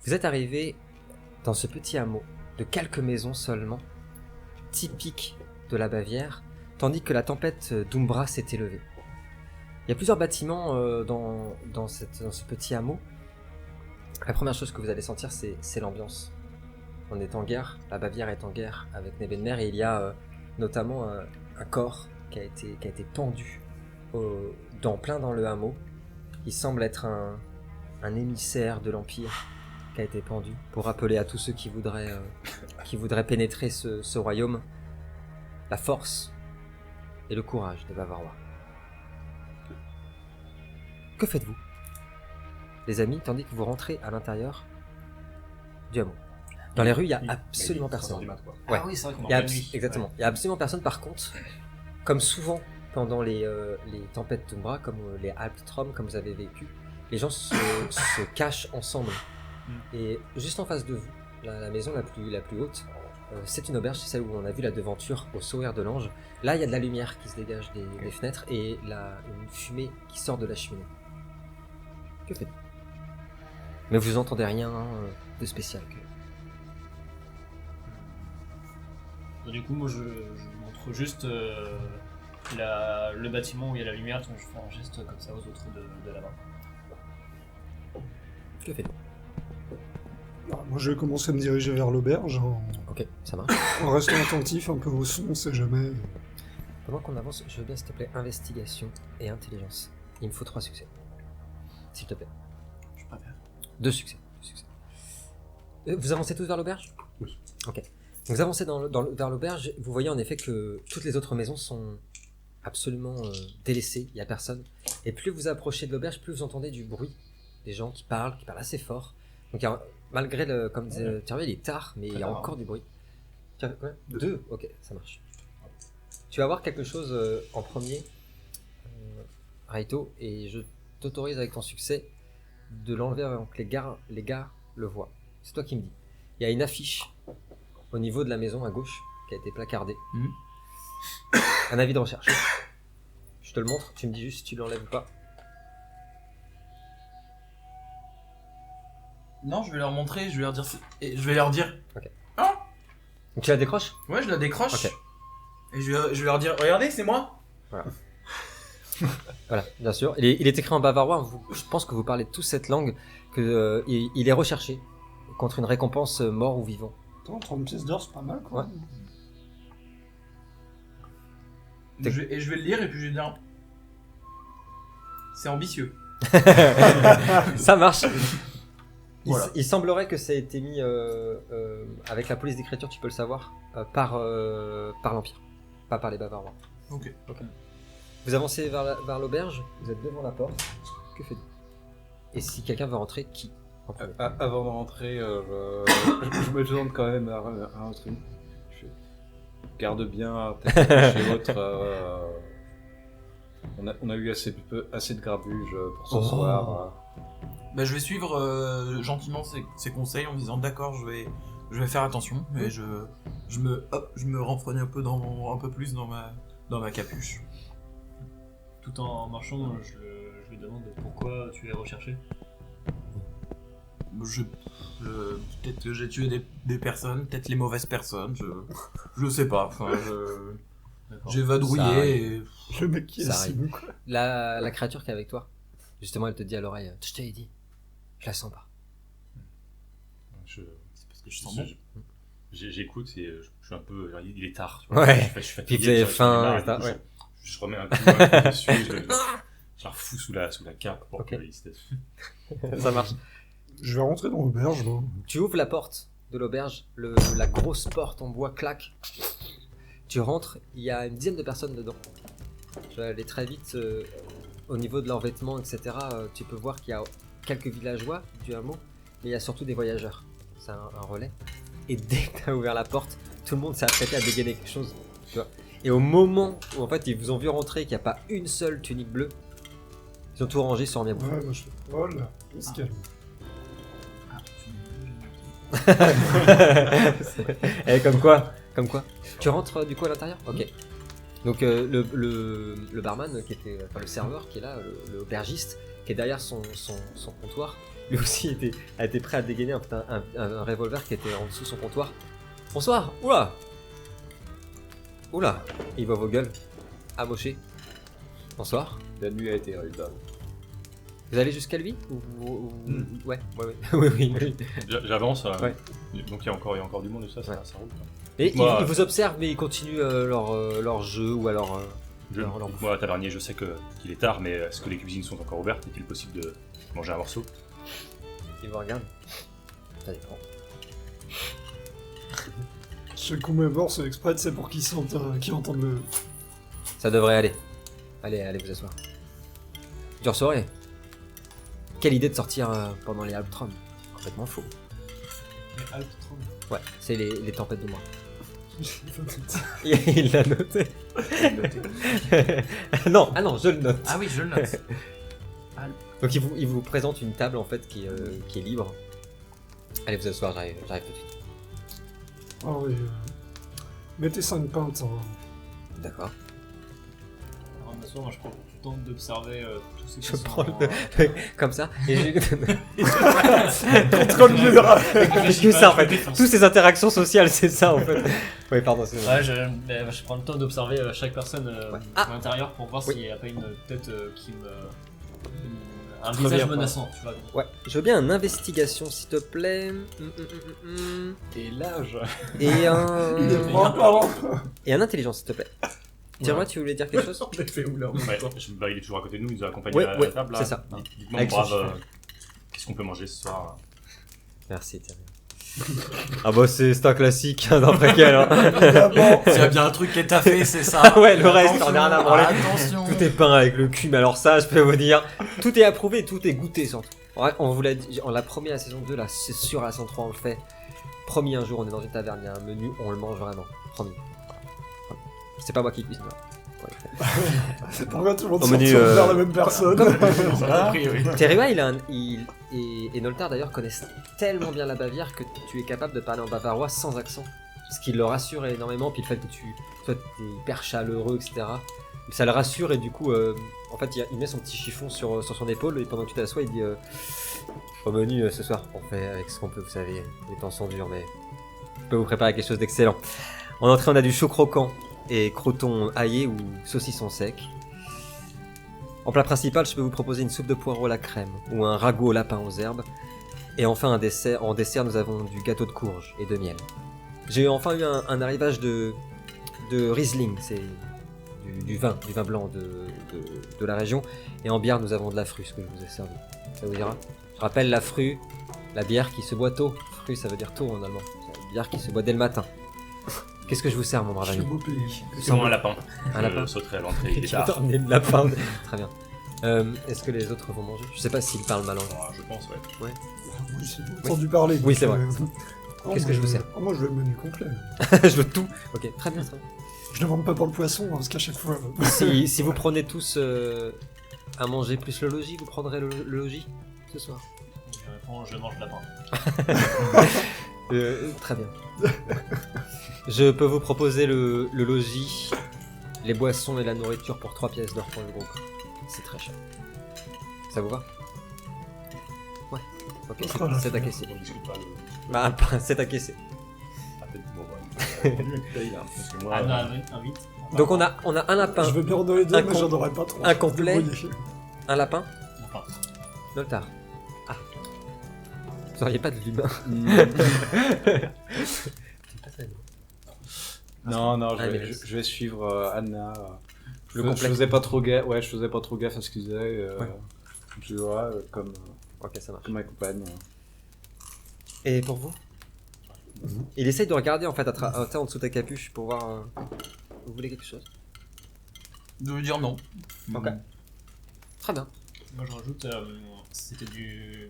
Vous êtes arrivé dans ce petit hameau de quelques maisons seulement, typique de la Bavière, tandis que la tempête d'Umbra s'était levée. Il y a plusieurs bâtiments dans ce petit hameau. La première chose que vous allez sentir, c'est l'ambiance. On est en guerre, la Bavière est en guerre avec Nebenmer, et il y a notamment un corps qui a été pendu plein dans le hameau. Il semble être un émissaire de l'Empire qui a été pendu pour rappeler à tous ceux qui voudraient pénétrer ce royaume la force et le courage des Bavarois. Que faites-vous, les amis, tandis que vous rentrez à l'intérieur du hameau? Dans les rues, il n'y a absolument personne. Ouais. Ah oui, c'est vrai qu'on est en pleine nuit. Exactement. Il n'y a absolument personne. Par contre, comme souvent pendant les tempêtes d'Umbra, comme les Albtrom, comme vous avez vécu, les gens se cachent ensemble. Et juste en face de vous, la maison la plus haute, c'est une auberge, c'est celle où on a vu la devanture au sourire de l'ange. Là, il y a de la lumière qui se dégage des fenêtres et une fumée qui sort de la cheminée. Que faites-vous? Mais vous entendez rien de spécial. Du coup, moi, je montre juste le bâtiment où il y a la lumière, donc je fais un geste comme ça aux autres de là-bas. Que faites-vous? Moi, je vais commencer à me diriger vers l'auberge Ok, ça marche. en restant attentif un peu au son, on sait jamais. Pendant qu'on avance, je veux bien, s'il te plaît, investigation et intelligence. Il me faut 3 succès. S'il te plaît. Je suis pas bien. 2 succès. Vous avancez tous vers l'auberge? Oui. Ok. Donc vous avancez vers l'auberge, vous voyez en effet que toutes les autres maisons sont absolument délaissées, il n'y a personne. Et plus vous approchez de l'auberge, plus vous entendez du bruit, des gens qui parlent assez fort. Donc malgré comme disait Thierry, il est tard, mais il y a encore du bruit. Tu as combien? 2. Ok, ça marche. Tu vas voir quelque chose en premier, Raito, et je t'autorise avec ton succès de l'enlever avant que les gars le voient. C'est toi qui me dis. Il y a une affiche au niveau de la maison à gauche qui a été placardée. Un avis de recherche. Je te le montre, tu me dis juste si tu l'enlèves ou pas. Non, je vais leur montrer, je vais leur dire. Et je vais leur dire. Ok. Hein? Donc tu la décroches? Ouais, je la décroche. Ok. Et je vais leur dire, regardez, c'est moi. Voilà. Voilà, bien sûr. Il est écrit en bavarois. Je pense que vous parlez tous cette langue. Il est recherché contre une récompense mort ou vivant. Attends, 30 pièces d'or, c'est pas mal, quoi. Ouais. Et je vais le lire et puis je vais dire. C'est ambitieux. Ça marche. Voilà. Il semblerait que ça ait été mis avec la police d'écriture, tu peux le savoir, par l'Empire, pas par les Bavarois. Ok. Vous avancez vers l'auberge, vous êtes devant la porte. Que faites-vous? Et si quelqu'un veut rentrer, qui en premier? Avant de rentrer, je me demande quand même un truc. Je garde bien peut-être chez l'autre. On a eu assez de grabuge pour ce soir. Bah, je vais suivre gentiment ses conseils en me disant d'accord, je vais faire attention. Et je me renfrogne un peu plus dans ma capuche. Tout en marchant, je lui demande pourquoi tu es recherché. Peut-être que j'ai tué des personnes, peut-être les mauvaises personnes, je sais pas. Enfin, j'ai vadrouillé et... Le mec qui est Ça assis, arrive. quoi. La créature qui est avec toi, justement, elle te dit à l'oreille, je t'avais dit, je la sens pas. C'est parce que je sens bon. J'écoute et je suis un peu. Il est tard. Tu vois. Ouais. Je suis Puis fatigué, vous avez j'en ai faim, marre, etc., du coup, ouais. Je remets un coup dessus, je la refous sous la cape pour Ok. que il se laisse. Ça marche. Je vais rentrer dans l'auberge, moi. Tu ouvres la porte de l'auberge, la grosse porte en bois claque. Tu rentres, il y a une dizaine de personnes dedans. Je vais aller très vite au niveau de leurs vêtements, etc. Tu peux voir qu'il y a quelques villageois du hameau, mais il y a surtout des voyageurs. C'est un relais. Et dès que tu as ouvert la porte, tout le monde s'est apprêté à dégainer quelque chose. Tu vois. Et au moment où en fait ils vous ont vu rentrer, qu'il n'y a pas une seule tunique bleue, ils ont tout rangé sur un bien bouffon. Ouais, moi je fais. Oh là, on se calme. Et comme quoi. Tu rentres du coup à l'intérieur? Ok. Donc le barman qui était, enfin le serveur qui est là, le aubergiste qui est derrière son comptoir, lui aussi a été prêt à dégainer un revolver qui était en dessous de son comptoir. Bonsoir. Oula. Il voit vos gueules. Amoché. Bonsoir. La nuit a été rude. Vous allez jusqu'à lui Ouais. oui. J'avance. Ouais. Donc il y a encore du monde et ça roule. Quoi. Et Moi, ils vous observent, mais ils continuent leur jeu ou alors. Moi, tavernier, je sais qu'il est tard, mais est-ce que les cuisines sont encore ouvertes? Est-il possible de manger un morceau? Ils vous regardent. Ça dépend. Ce qu'on met mort, c'est exprès, c'est pour qu'ils entendent le... Ça devrait aller. Allez vous asseoir. Dure soirée. Quelle idée de sortir pendant les Alptron. Complètement faux. Mais Alptron. Ouais, c'est les tempêtes de moi. Il l'a noté. Non, je le note. Ah oui, je le note. Donc il vous présente une table en fait qui est libre. Allez vous asseoir, j'arrive tout de suite. Ah oui, mettez 5 pintes. Hein. D'accord. Alors, bien sûr, moi je prends le temps d'observer tous ces Je qui sont prends en- comme ça. Et Contre le mur. Qu'est-ce que ça en fait? Toutes ces interactions sociales, c'est ça en fait. Oui, pardon, c'est vrai. Ouais, je prends le temps d'observer chaque personne Ouais. à l'intérieur pour voir Oui. s'il n'y a pas une tête qui me. Un Très visage bien, menaçant, tu vois. Ouais, je veux bien une investigation s'il te plaît. Et l'âge. Et un intelligence s'il te plaît. Dis-moi, tu voulais dire quelque chose? On a fait où là en même Ouais, temps il est toujours à côté de nous, il nous a accompagnés Ouais, à ouais, la table. Là. c'est ça. Dites-moi, Avec mon son brave, chien. qu'est-ce qu'on peut manger ce soir? Merci Thierry. Ah bah c'est un classique d'un préquel. Hein. S'il y a bien un truc qui est taffé, c'est ça. Ouais, le reste, on est rien à branler. Attention. Tout est peint avec le cul, mais alors ça, je peux vous dire, tout est approuvé, tout est goûté surtout. Ouais, on vous l'a dit, on l'a promis à la saison 2, là, c'est sûr, à la saison 3, on le fait. Promis, un jour, on est dans une taverne, il y a un menu, on le mange vraiment. Promis. C'est pas moi qui cuisine, là. Ouais. C'est pourquoi tout le monde Au se menu, retourne vers la même personne. On a compris, oui. Terriwa, et Noltar d'ailleurs connaissent tellement bien la Bavière que tu es capable de parler en bavarois sans accent. Ce qui le rassure énormément, puis le fait que toi t'es hyper chaleureux, etc. Ça le rassure et du coup, en fait, il met son petit chiffon sur son épaule et pendant que tu t'assois, il dit au menu ce soir, on fait avec ce qu'on peut, vous savez, les temps sont durs, mais je peux vous préparer quelque chose d'excellent. En entrée, on a du chaud croquant et croton aillé ou saucisson sec. En plat principal, je peux vous proposer une soupe de poireaux à la crème ou un ragoût au lapin aux herbes. Et enfin, en dessert, nous avons du gâteau de courge et de miel. J'ai enfin eu un arrivage de Riesling, c'est du vin blanc de la région. Et en bière, nous avons de la frue, ce que je vous ai servi. Ça vous dira? Je rappelle la frue, la bière qui se boit tôt. Frue, ça veut dire tôt en allemand. C'est une bière qui se boit dès le matin. Qu'est-ce que je vous sers, mon brave Je suis ami? beau pays. C'est moi un lapin. Un lapin. Je sauterai à l'entrée, il est Tu vas tard. t'emmener de lapin. Très bien. Est-ce que les autres vont manger? Je sais pas s'ils parlent mal anglais. Ah, je pense, ouais. Oui, j'ai entendu parler. Oui, donc, c'est vrai. Qu'est-ce que je vous sers? Moi, je veux le menu complet. Je veux tout. Ok, très bien, très bien. Je demande pas pour le poisson, hein, parce qu'à chaque fois... Si vous prenez tous à manger plus le logis, vous prendrez le logis ce soir. Je réponds, je mange lapin. Très bien. Je peux vous proposer le logis, les boissons et la nourriture pour 3 pièces d'or pour le groupe. C'est très cher. Ça vous va? Ouais. Ok, c'est à caisser. On discute pas le. Bah, c'est à caisser. Ah, peut-être, bon, ouais. On paye, hein, parce que moi, Ah, non, un 8. Donc on a un lapin, Je veux bien en donner deux, Un mais j'en aurais pas trop. un complet. Débrouillé. un lapin, Enfin, Noltar. Ah. Vous auriez pas de l'humain. Non, Ah, mais- je vais suivre Anna. Le Je complexe. faisais pas trop gaffe, ouais, je faisais pas trop gaffe à ce qu'ils faisaient. Ouais. Tu vois, comme Ok, ça marche. ma compagne. Et pour vous? Il essaye de regarder en fait en dessous de ta capuche pour voir. Vous voulez quelque chose? Je veux dire non. Ok. Très bien. moi je rajoute, c'était du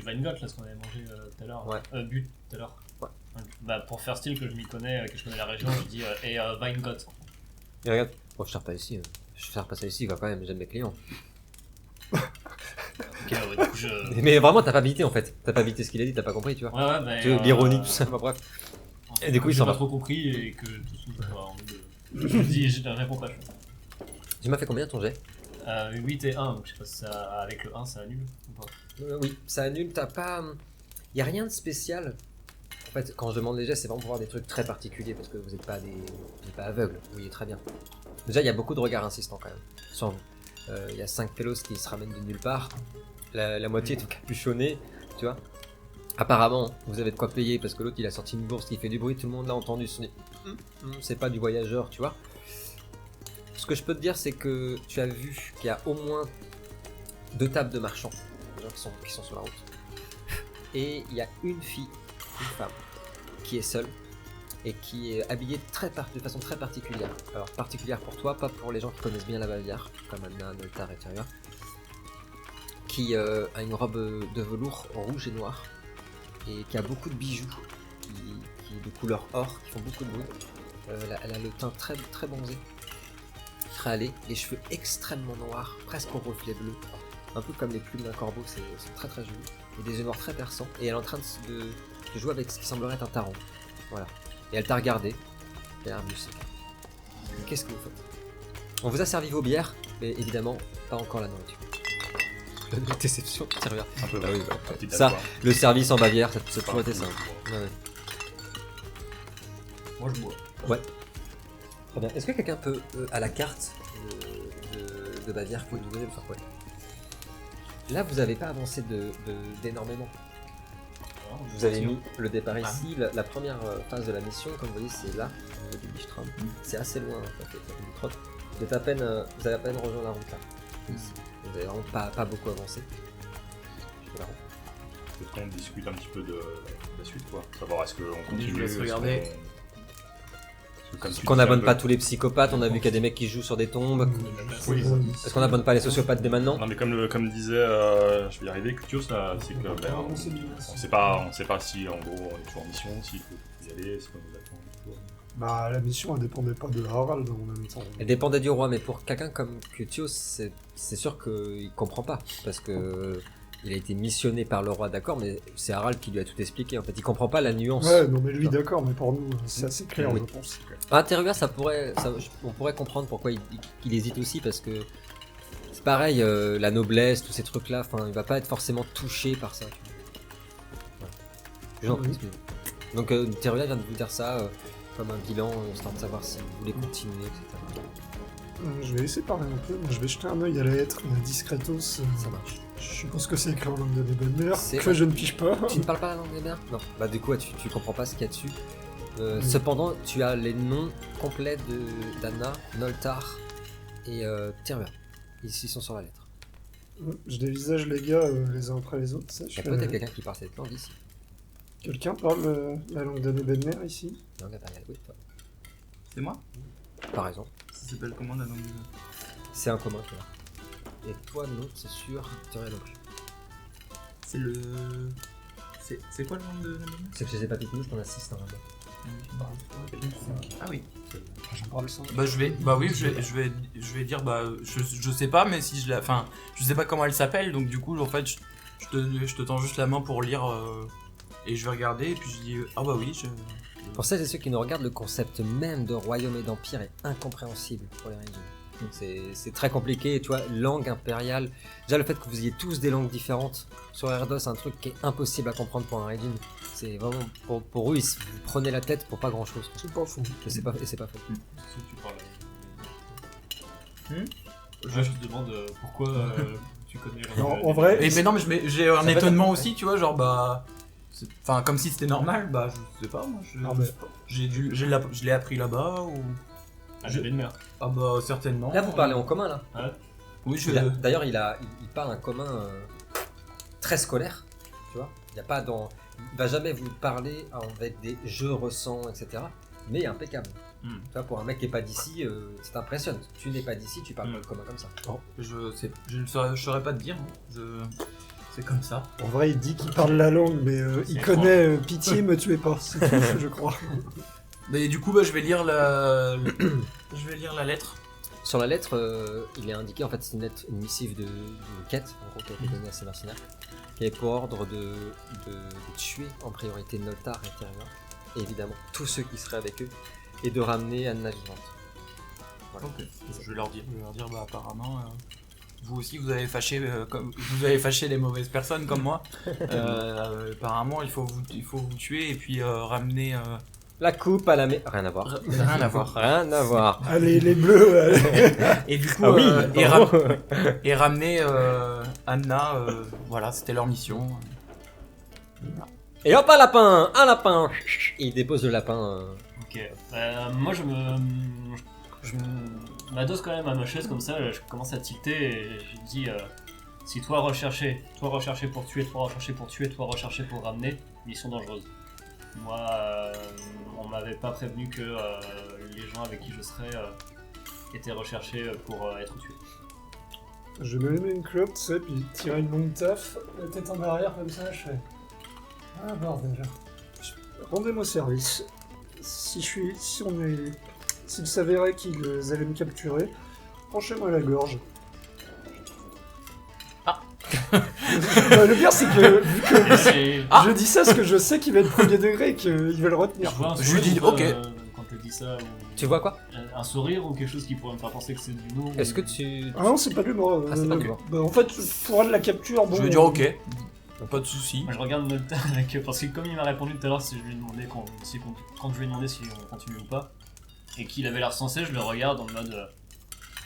Weingott là, ce qu'on avait mangé tout à l'heure. Ouais. But tout à l'heure. Ouais. Bah, pour faire style que je m'y connais, que je connais la région, je dis et Weingott. Il regarde. Oh, je sers pas ici. Je sers pas ça ici, quoi, quand même. J'aime mes clients. Ok, ouais, du coup je. Mais vraiment, t'as pas bité en fait. T'as pas bité ce qu'il a dit, t'as pas compris, tu vois. Ouais, bah. Tu veux, l'ironie, tout ça. Bah, bref. Et du coup, il j'ai s'en pas va. trop compris et que tout de suite, j'aurais envie de. Je vous dis, je ne réponds pas. Tu m'as fait combien ton jet? 8 et 1, donc je sais pas si ça, avec le 1 ça annule ou pas. Oui, ça annule, t'as pas... Y a rien de spécial. En fait, quand je demande les jets, c'est vraiment pour voir des trucs très particuliers, parce que vous n'êtes pas pas aveugles, vous voyez très bien. Déjà, il y a beaucoup de regards insistants quand même, sur vous. Il y a 5 pélos qui se ramènent de nulle part, la moitié est tout capuchonnée, tu vois. Apparemment, vous avez de quoi payer, parce que l'autre il a sorti une bourse qui fait du bruit, tout le monde l'a entendu, c'est pas du voyageur, tu vois. Ce que je peux te dire, c'est que tu as vu qu'il y a au moins 2 tables de marchands, des gens qui sont sur la route. Et il y a une fille, une femme, qui est seule et qui est habillée de façon très particulière. Alors particulière pour toi, pas pour les gens qui connaissent bien la Bavière, comme Anna, Noltar et Tyria, qui a une robe de velours rouge et noir et qui a beaucoup de bijoux qui de couleur or, qui font beaucoup de bruit. Elle a le teint très, très bronzé, très allé, les cheveux extrêmement noirs, presque au reflet bleu, un peu comme les plumes d'un corbeau, c'est très très joli, et des yeux noirs très perçants, et elle est en train de jouer avec ce qui semblerait être un taron. Voilà. Et elle t'a regardé, elle a l'air lucide. Qu'est-ce que vous faites? On vous a servi vos bières, mais évidemment, pas encore la nourriture. La déception, tu regardes. Un peu, Ah oui, un petit ça, d'accord. le service en Bavière, ça a toujours été ça. Ouais, ouais. Moi je bois. Ouais. Très bien. Est-ce que quelqu'un peut, à la carte de Bavière, vous nous donner le faire quoi? Là, vous n'avez pas avancé d'énormément. Vous avez mis le départ ici. La première phase de la mission, comme vous voyez, c'est là, au niveau du Bistrom. C'est assez loin, ça fait une trotte. Vous avez à peine rejoint la route là. Ici. Vous avez vraiment pas beaucoup avancé. Je fais la route. Peut-être qu'on discute un petit peu de la suite, quoi. Savoir est-ce qu'on continue, Je laisse est-ce regarder. Qu'on n'abonne pas tous les psychopathes, on a vu qu'il y a des mecs qui jouent sur des tombes. Oui. Est-ce qu'on n'abonne pas les sociopathes dès maintenant? Non, mais comme disait, je vais y arriver, Cutios, là, c'est que ben, on sait pas si en gros on est toujours en mission, s'il faut y aller, si on nous attend. et tout. Bah, la mission, elle dépendait pas de la Harald en même temps. Elle dépendait du roi, mais pour quelqu'un comme Cutios, c'est sûr qu'il comprend pas, parce que il a été missionné par le roi, d'accord, mais c'est Harald qui lui a tout expliqué. En fait, il comprend pas la nuance. Ouais, non, mais lui, d'accord, mais pour nous, c'est assez clair, Oui. je pense. À Teruya, on pourrait comprendre pourquoi il hésite aussi, parce que c'est pareil, la noblesse, tous ces trucs-là, enfin, il va pas être forcément touché par ça. Voilà. Je vous en prie, Oui. excusez-moi. Donc Teruya vient de vous dire ça comme un bilan, histoire de savoir si vous voulez continuer, etc. Je vais laisser parler un peu, moi je vais jeter un œil à la lettre discretos. Ça marche. Je suppose que c'est écrit en langue de Nebelmer, C'est- que je ne pige pas. Tu ne parles pas la langue des mers? Non. Bah du coup, tu comprends pas ce qu'il y a dessus. Oui. Cependant, tu as les noms complets d'Anna, Noltar et Teruya. Ils sont sur la lettre. Je dévisage les gars les uns après les autres, ça. Il y a peut-être quelqu'un qui parle cette langue ici. Quelqu'un parle la langue de Nebelmer ici? Langue impériale, oui, toi. C'est moi? Par exemple. Ça s'appelle comment la langue de... C'est un commun qui est là. Et toi, non, c'est sûr, Teruya non plus. C'est le... C'est quoi le nom de la langue? C'est que je sais pas pique t'en as 6 normalement. Ah oui. J'en parle ça. Bah oui, je vais dire je sais pas, mais si je la, enfin je sais pas comment elle s'appelle, donc du coup en fait je te tends juste la main pour lire et je vais regarder et puis je dis ah bah oui Pour celles et ceux qui nous regardent, le concept même de royaume et d'empire est incompréhensible pour les régions. C'est très compliqué, et tu vois, langue impériale. Déjà, le fait que vous ayez tous des langues différentes sur Erdos, c'est un truc qui est impossible à comprendre pour un Raidin. C'est vraiment, pour eux, ils se prenaient la tête pour pas grand chose. C'est pas fou. Et c'est pas faux. Si tu parles. Je te demande pourquoi tu connais la Non, en vrai, mais non mais j'ai un Ça peut étonnement être- aussi, tu vois, genre enfin comme si c'était normal, bah je sais pas moi, Ah, mais- je l'ai appris là-bas ou Ah, j'avais une mère. ah bah certainement. Là, vous parlez en commun, là. Oui, D'ailleurs, il parle un commun très scolaire, tu vois. Il va jamais vous parler avec des je ressens, etc. Mais impeccable. Tu vois, pour un mec qui est pas d'ici, ça t'impressionne. Tu n'es pas d'ici, tu parles pas le commun comme ça. je ne saurais pas te dire, hein. C'est comme ça. En vrai, il dit qu'il parle la langue, mais il C'est connaît pitié, me tuez pas. C'est tout, je crois. Mais du coup, bah, je vais lire je vais lire la lettre. Sur la lettre, il est indiqué, en fait, c'est une missive de quête, en gros, qui a été donnée à ces mercenaires, qui avait pour ordre de tuer en priorité Noltar et Teruya, et évidemment tous ceux qui seraient avec eux, et de ramener Anna vivante. Ok. Je vais leur dire, bah apparemment, vous aussi vous avez fâché les mauvaises personnes comme moi. Apparemment il faut vous tuer et puis ramener. La coupe à la Rien à voir. Rien à voir. Rien à voir. Allez, les bleus, allez. Et du coup, Ah oui, et ramener Anna, voilà, c'était leur mission. Et hop, un lapin. Il dépose le lapin. Ok. Moi, je m'adosse quand même à ma chaise comme ça, je commence à tilter et je dis si toi recherché pour tuer, toi recherché pour tuer, toi recherché pour ramener, mission dangereuse. Moi, on m'avait pas prévenu que les gens avec qui je serais étaient recherchés pour être tués. Je me mets une clope, tu sais, puis tirer une longue taf, la tête en arrière comme ça, je fais... Ah bordel. Rendez-moi service. S'il s'avérait qu'ils allaient me capturer, tranchez-moi la gorge. Le pire c'est que, vu que je dis ça parce que je sais qu'il va être premier degré et qu'il va le retenir. Je lui dis, ok. Quand tu dis ça, Tu vois quoi? un sourire ou quelque chose qui pourrait me faire penser que c'est du l'humour. Est-ce que tu... Ah non, c'est pas de l'humour. Ah, c'est pas de l'humour. Bah, en fait, pour de la capture, bon... Je lui dis ok, pas de soucis. Moi, je regarde Nolta avec parce que comme il m'a répondu tout à l'heure si je lui ai demandé quand je lui ai demandé si on continue ou pas et qu'il avait l'air sensé, je le regarde en mode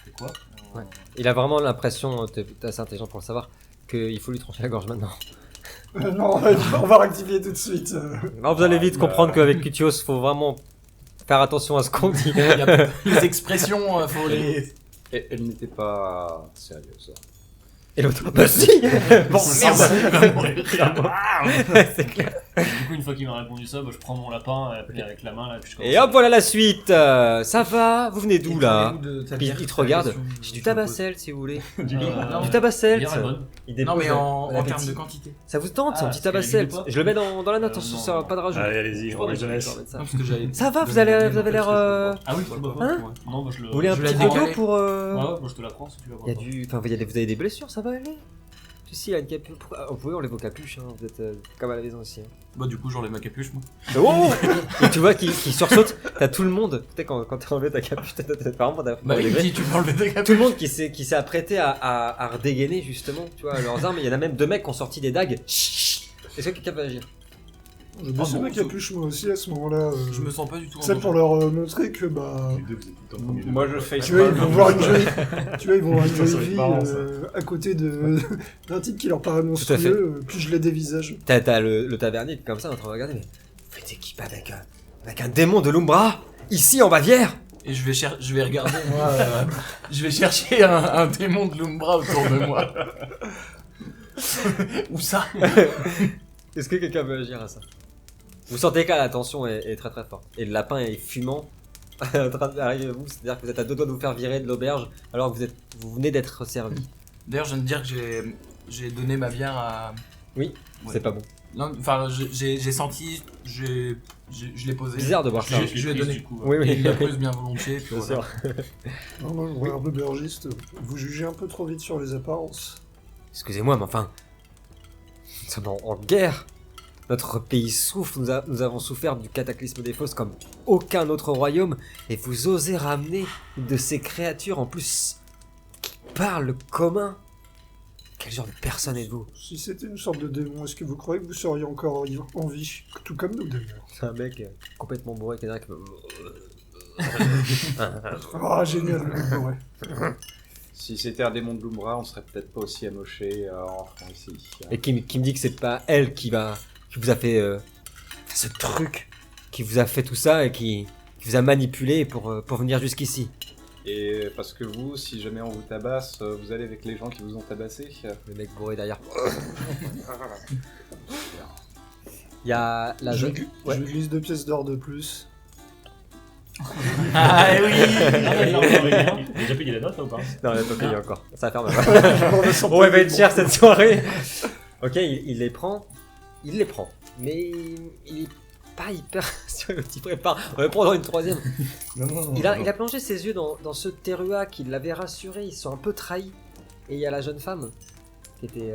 c'est quoi Ouais. Il a vraiment l'impression, t'es assez intelligent pour le savoir, qu'il faut lui trancher la gorge maintenant. Non, on va rectifier tout de suite. Alors vous allez vite comprendre qu'avec Kutios, faut vraiment faire attention à ce qu'on dit. Il y a les expressions, faut les. Et elle n'était pas sérieuse. Et l'autre, bah si. Bon, merde. C'est clair. Du coup, une fois qu'il m'a répondu ça, bah, je prends mon lapin avec la main là, puis je commence Et hop, voilà la suite. Ça va? Vous venez d'où là? Puis Puis il te regarde. J'ai du tabacel si vous voulez. Du non, tabacel. bière est bonne. Il Non, dépose mais en l'appétit. termes de quantité. Ça vous tente, c'est un Ah, petit parce qu'il y a tabacel. du poids. Je le mets dans la note, Non, ça va pas de rajout. Allez, allez-y, on va jeunesse. Je vais mettre ça. Non, parce que j'avais. Ça va, vous avez l'air... Ah oui, tu bois pas. Hein? Non, bah je le. Vous voulez un Je petit l'ai peu d'eau décalé. pour... Ouais, moi je te la prends si tu la Il y bois. a du... Enfin, vous avez des blessures, ça va aller? Si, il y a une capuche. Vous pouvez enlever vos capuches, hein. Vous êtes comme à la maison aussi. Hein. Bah, du coup, j'enlève ma capuche, moi. Oh et tu vois qu'il sursaute, t'as tout le monde. Tu sais, quand t'as enlevé ta capuche, t'as vraiment Bah, premier il me degré. dit, tu peux enlever ta capuche. Tout le monde qui s'est apprêté à redégainer justement, tu vois, leurs armes. Il y en a même 2 mecs qui ont sorti des dagues. Est-ce que quelqu'un peut agir? Je baissais Ah bon, ma capuche moi aussi à ce moment-là. Je me sens pas du tout en C'est danger. pour leur montrer que bah... Les deux, vous êtes tout le temps premier Moi degré. je fais Tu vois, ils vont voir une jolie, tu vois, ils vont voir une Ça jolie serait vie marrant, ça. à côté d'un type qui leur paraît à fait. monstrueux, puis je les dévisage. T'as le tavernier qui est comme ça en train de regarder, mais vous faites équipe avec un démon de l'Umbra, ici en Bavière. Et je vais regarder, moi. Je vais chercher un démon de l'Umbra autour de moi. Où ça? Est-ce que quelqu'un veut agir à ça? Vous sentez que la tension est très très forte. Et le lapin est fumant en train d'arriver à vous, c'est-à-dire que vous êtes à 2 doigts de vous faire virer de l'auberge alors que vous venez d'être servi. D'ailleurs, je viens de dire que j'ai donné ma bière à. Oui, Ouais. c'est pas bon. Non, enfin, j'ai senti, je l'ai posé. Bizarre de voir ça. Je lui ai donné. Du coup, Oui, Et oui. il l'a prise bien volontiée, puis Bien voilà. sûr. Non, non, je regarde l'aubergiste, vous jugez un peu trop vite sur les apparences. Excusez-moi, mais enfin, nous sommes en guerre. Notre pays souffre, nous avons souffert du cataclysme des fosses comme aucun autre royaume, et vous osez ramener une de ces créatures en plus qui parlent le commun. Quel genre de personne êtes-vous? Si c'était une sorte de démon, est-ce que vous croyez que vous seriez encore en vie? Tout comme nous d'ailleurs. C'est un mec complètement bourré qui est derrière qui Ah, génial, ouais. Si c'était un démon de l'Umbra, on serait peut-être pas aussi amoché en rentrant ici. et qui me dit que c'est pas elle qui vous a fait ce truc, qui vous a fait tout ça et qui vous a manipulé pour venir jusqu'ici. Et parce que vous, si jamais on vous tabasse, vous allez avec les gens qui vous ont tabassé. Le mec bourré derrière. Il y a la jeune... Ouais. Je glisse 2 pièces d'or de plus. Ah oui. il a déjà payé la note là ou pas? Non, il a pas payé encore. Ça va faire mal. Je m'en vais sans Bon, elle va payer être chère cette soirée. Ok, il les prend. Il les prend. Mais il est pas hyper sûr qu'il prépare. On va prendre une 3e. Non, Il a plongé ses yeux dans ce Terua qui l'avait rassuré. Ils sont un peu trahis. Et il y a la jeune femme qui était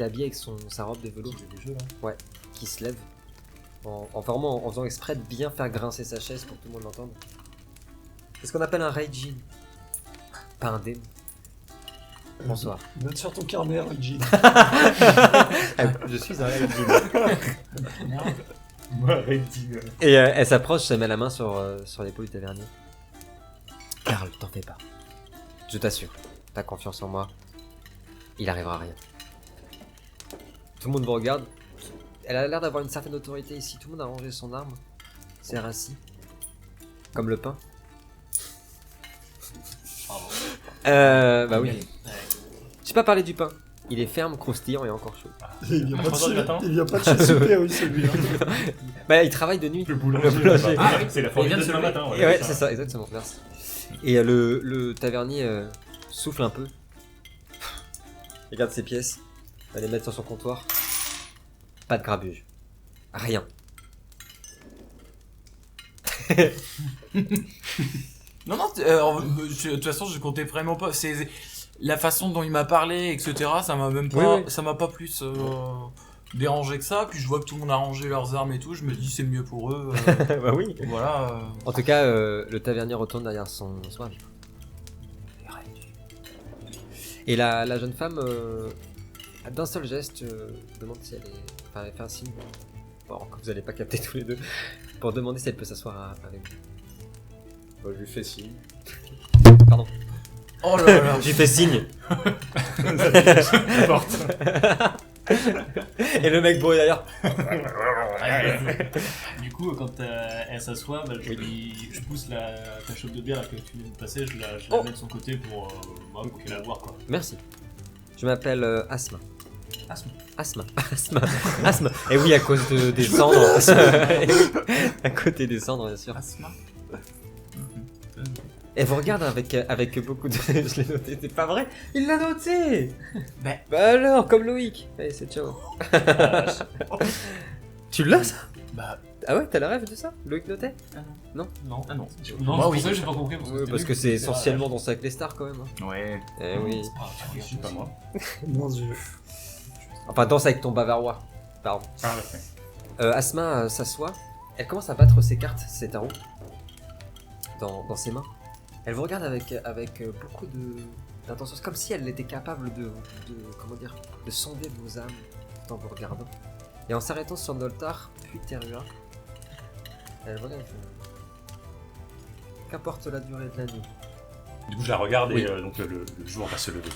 habillée avec sa robe de velours qui se lève. En faisant exprès de bien faire grincer sa chaise pour que tout le monde l'entende. C'est ce qu'on appelle un Reijin. Pas un démon. Bonsoir. Note sur ton carnet, Reggie. Je suis un Reijin. Moi, Redding. Et elle s'approche, elle met la main sur l'épaule du tavernier. Karl, t'en fais pas. Je t'assure, t'as confiance en moi. Il arrivera à rien. Tout le monde vous regarde. Elle a l'air d'avoir une certaine autorité ici. Tout le monde a rangé son arme. C'est rassis. Comme le pain. Bravo. Bah oui. Ouais. J'ai pas parlé du pain. Il est ferme, croustillant et encore chaud. Il vient pas de 3 heures du chez- matin. il vient pas de chez Super, oui, celui-là. Bah il travaille de nuit. Le boulanger. Le boulanger. Ah, c'est la folie vient de de se demain lever. matin. Et ouais, c'est ça, exactement. Merci. Et le tavernier souffle un peu. Regarde ses pièces. Va les mettre sur son comptoir. Pas de grabuge. Rien. Non, non, de toute façon, je comptais vraiment pas. C'est la façon dont il m'a parlé, etc. Ça m'a même pas, Oui, oui. ça m'a pas plus dérangé que ça. Puis je vois que tout le monde a rangé leurs armes et tout. Je me dis c'est mieux pour eux. Bah oui. Voilà. En tout cas, le tavernier retourne derrière son avis. Et la jeune femme, d'un seul geste, demande si elle est. Enfin, elle fait un signe. Bon, que vous allez pas capter tous les deux. Pour demander si elle peut s'asseoir avec vous. Bah, je lui fais signe. Pardon. Oh là là. J'ai fait signe. Et le mec bourré derrière. Du coup, quand elle s'assoit, bah, je pousse la chope de bière là, que tu viens de passer, je la mets de son côté pour qu'elle la boire quoi. Merci. Je m'appelle Asma. Asma. Asma. Asma. Asma. Et oui, à cause des cendres. Et oui, à côté des cendres, bien sûr. Asma. Et vous regarde avec beaucoup de... Je l'ai noté, c'est pas vrai. Il l'a noté. Ben. Bah alors, comme Loïc. Allez, c'est ciao. Tu l'as ça? Bah. Ah ouais, t'as la rêve de ça? Loïc notait? Non. Ah non. Non, Moi, c'est oui. pour ça que j'ai pas compris. Parce que c'est essentiellement dans ça avec les stars quand même. Hein. Ouais. Eh oui. Je suis pas moi. Mon dieu. Enfin, danse avec ton bavarois. Pardon. Ah, ouais. Asma s'assoit. Elle commence à battre ses cartes, ses tarots, dans ses mains. Elle vous regarde avec beaucoup d'intention. C'est comme si elle était capable de sonder vos âmes en vous regardant. Et en s'arrêtant sur Noltar, puis Terua, elle vous regarde. Qu'importe la durée de la nuit. Du coup, je la regarde Oui. et donc le jour va se lever.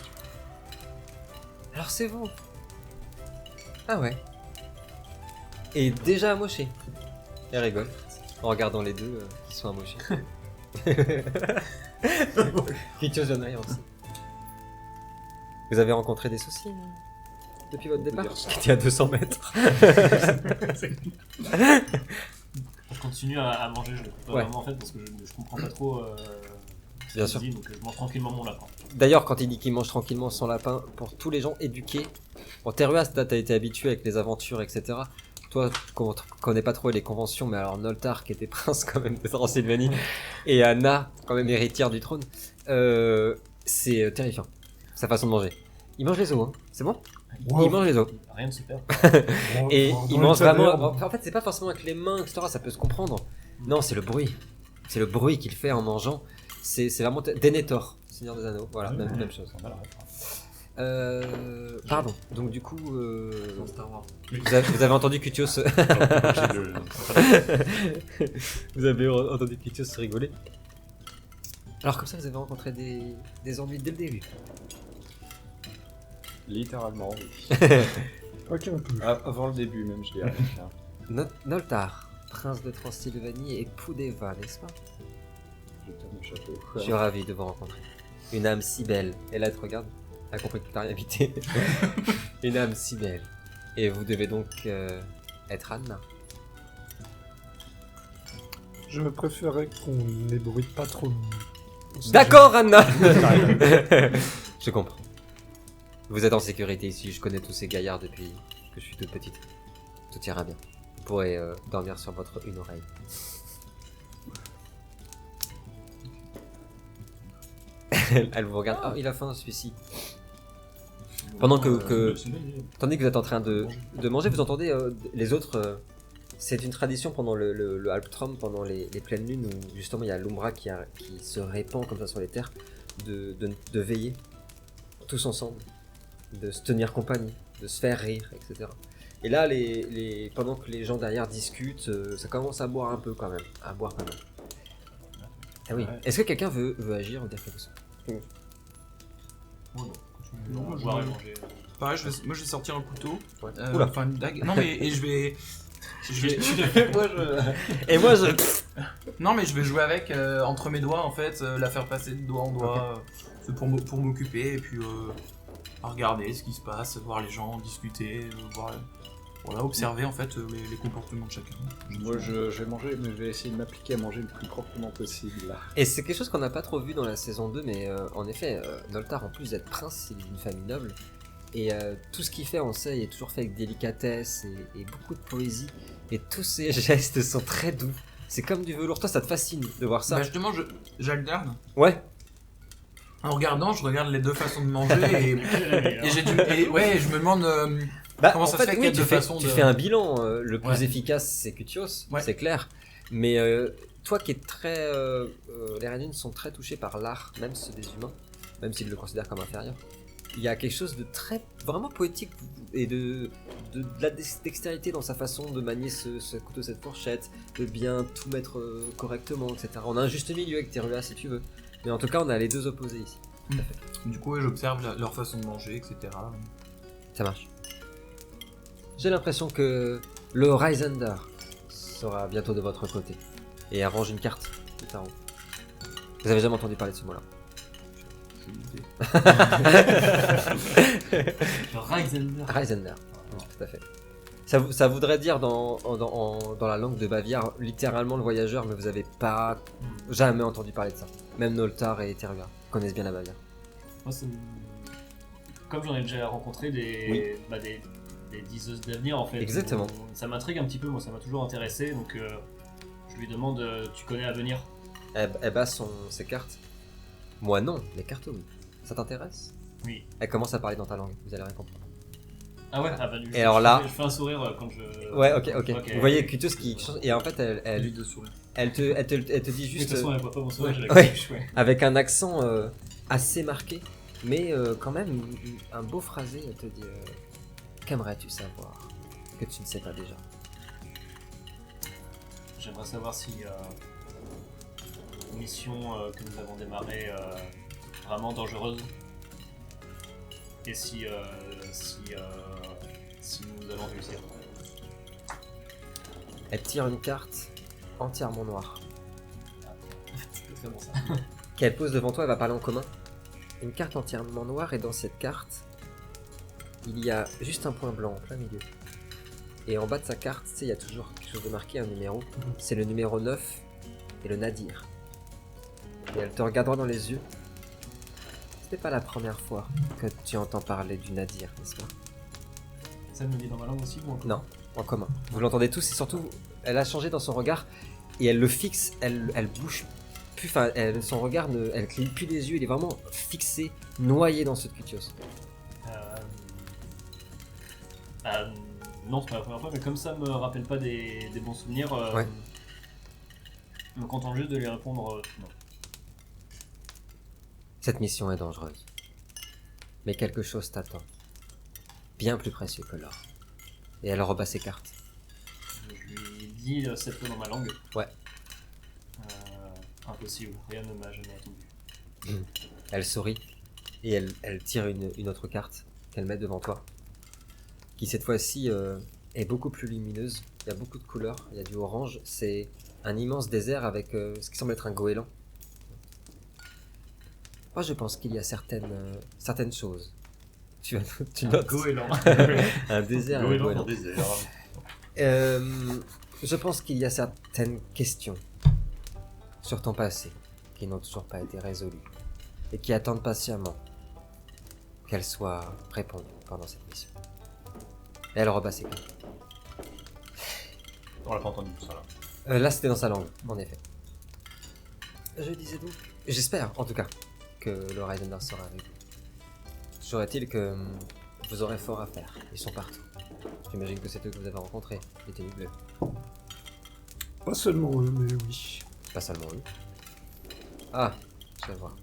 Alors c'est vous. Ah ouais. Et déjà amoché. Elle rigole en regardant les deux qui sont amochés. Kitcho Jonai aussi. Vous avez rencontré des soucis depuis votre départ? dire ça. Qui était à 200 mètres. Je continue à manger, je ne coupe pas Ouais. vraiment en fait parce que je comprends pas trop ce Bien qu'il sûr. dit, donc je mange tranquillement mon lapin. D'ailleurs, quand il dit qu'il mange tranquillement son lapin, pour tous les gens éduqués, bon, Teruas, t'as été habitué avec les aventures, etc. Toi, tu connais pas trop les conventions, mais alors Noltar, qui était prince quand même de Transylvanie, et Anna, quand même héritière du trône, c'est terrifiant, sa façon de manger. Il mange les os, hein. C'est bon? Il mange les os. Rien de super. Et Dans il les mange vraiment. tavernes. En fait, c'est pas forcément avec les mains, etc. Ça peut se comprendre. Non, c'est le bruit. C'est le bruit qu'il fait en mangeant. C'est vraiment Denethor, Seigneur des Anneaux. Voilà, même chose. On a la réponse. Pardon. Donc du coup, Dans Star Wars. vous avez entendu Cutios. Donc, j'ai le- Vous avez entendu Cutios rigoler. Alors comme ça, vous avez rencontré des ennuis dès le début. Littéralement, oui. Pas qu'un peu. Avant le début, même, je dirais. Noltar, prince de Transylvanie, époux d'Eva, n'est-ce pas? Je tourne le chapeau. Je suis ravi de vous rencontrer. Une âme si belle. Et là, elle te regarde. Elle a compris que t'as rien habité. Une âme si belle. Et vous devez donc être Anna. Je préférais qu'on n'ébruite pas trop. D'accord, Anna. Je comprends. Vous êtes en sécurité ici. Je connais tous ces gaillards depuis que je suis toute petite. Tout ira bien. Vous pourrez dormir sur votre une oreille. Elle vous regarde. Ah, il a faim celui-ci. Pendant que- le sommeil, Tandis que vous êtes en train de manger, vous entendez les autres C'est une tradition pendant le Alptrom, pendant les pleines lunes, où justement il y a l'Umbra qui se répand comme ça sur les terres, de veiller tous ensemble, de se tenir compagnie, de se faire rire, etc. Et là, pendant que les gens derrière discutent, ça commence à boire un peu quand même. À boire quand même. Ah oui. Ouais. Est-ce que quelqu'un veut agir ou dire quelque chose? Non, moi, Boire et je- manger. Pareil, moi je vais sortir un couteau. Ouais. Enfin une dague. Non mais et je vais. Et moi, je... Non mais je vais jouer avec entre mes doigts en fait, la faire passer de doigt en doigt, c'est pour m'occuper et puis à regarder ce qui se passe, voir les gens discuter, voilà, observer en fait les comportements de chacun. Moi, je vais manger, mais je vais essayer de m'appliquer à manger le plus proprement possible. Là. Et c'est quelque chose qu'on n'a pas trop vu dans la saison 2, mais en effet, Noltar, en plus d'être prince, il est d'une famille noble. Et tout ce qu'il fait, on sait, il est toujours fait avec délicatesse et beaucoup de poésie. Et tous ses gestes sont très doux. C'est comme du velours. Toi, ça te fascine de voir ça? Bah justement, j'alterne. Ouais. En regardant, je regarde les deux façons de manger et j'ai ouais, je me demande comment en ça fait, se fait oui, qu'il y a tu deux fais, façons tu de... fais un bilan. Le plus Ouais. efficace, c'est Kutios, Ouais. c'est clair. Mais toi qui es très... les Rhénines sont très touchés par l'art, même ceux des humains, même s'ils le considèrent comme inférieur. Il y a quelque chose de très... vraiment poétique et de la dextérité dans sa façon de manier ce couteau, cette fourchette, de bien tout mettre correctement, etc. On a un juste milieu avec Terua si tu veux. Mais en tout cas, on a les deux opposés ici. Du coup, ouais, j'observe leur façon de manger, etc. Ça marche. J'ai l'impression que le Reisender sera bientôt de votre côté et arrange une carte de tarot. Vous avez jamais entendu parler de ce mot-là? Le Reisender. Reisender, tout à fait. Ça voudrait dire dans la langue de Bavière littéralement le voyageur, mais vous avez pas jamais entendu parler de ça. Même Noltar et Terua connaissent bien la Bavière. Moi, comme j'en ai déjà rencontré des diseuses d'avenir en fait. Exactement. Ça m'intrigue un petit peu, moi ça m'a toujours intéressé, donc je lui demande tu connais Avenir? Elle bat ses cartes. Moi non, les cartes oui. Ça t'intéresse? Oui. Elle commence à parler dans ta langue, vous allez rien comprendre. Ah ouais, ah bah, Et alors là- je fais un sourire quand je. Ouais, ok. Vous voyez Kutios qui change, et en fait elle de sourire. te dit Mais de juste toute façon, elle voit pas mon sourire, j'ai la Ouais. bouche, ouais. avec un accent assez marqué, mais quand même un beau phrasé. Elle te dit qu'aimerais-tu savoir que tu ne sais pas déjà? J'aimerais savoir si mission que nous avons démarrée vraiment dangereuse et si nous allons réussir. Elle tire une carte entièrement noire C'est très bon ça. qu'elle pose devant toi. Elle va parler en commun. Une carte entièrement noire, et dans cette carte il y a juste un point blanc en plein milieu. Et en bas de sa carte, tu sais, il y a toujours quelque chose de marqué, un numéro. C'est le numéro 9 et le Nadir. Et elle te regarde droit dans les yeux. Ce n'est pas la première fois que tu entends parler du Nadir, n'est-ce pas? Ça me dit dans ma langue aussi ou en Non, en commun. Vous l'entendez tous, et surtout, elle a changé dans son regard et elle le fixe, elle bouge plus, enfin, son regard, elle cligne plus les yeux, il est vraiment fixé, noyé dans ce Kutios. Non, c'est pas la première fois, mais comme ça me rappelle pas des bons souvenirs, Ouais. je me contente juste de lui répondre non. Cette mission est dangereuse. Mais quelque chose t'attend. Bien plus précieux que l'or. Et elle rebat ses cartes. Je lui dis cette fois dans ma langue. Ouais. Impossible, rien ne m'a jamais attendu. Elle sourit et elle tire une autre carte qu'elle met devant toi, qui cette fois-ci est beaucoup plus lumineuse. Il y a beaucoup de couleurs, il y a du orange. C'est un immense désert avec ce qui semble être un goéland. Moi, je pense qu'il y a certaines choses. Tu notes Goéland. un désert, un Goéland goéland. dans le désert. Je pense qu'il y a certaines questions sur ton passé qui n'ont toujours pas été résolues et qui attendent patiemment qu'elles soient répondues pendant cette mission. Et elle rebat ses cartes. On l'a pas entendu tout ça là. Là, c'était dans sa langue, en effet. Je disais donc, j'espère en tout cas que le Reisender sera avec vous. Toujours est-il que vous aurez fort à faire. Ils sont partout. J'imagine que c'est eux que vous avez rencontrés, les tenues bleues. Pas seulement eux, mais oui. Pas seulement eux. Ah, je vais voir.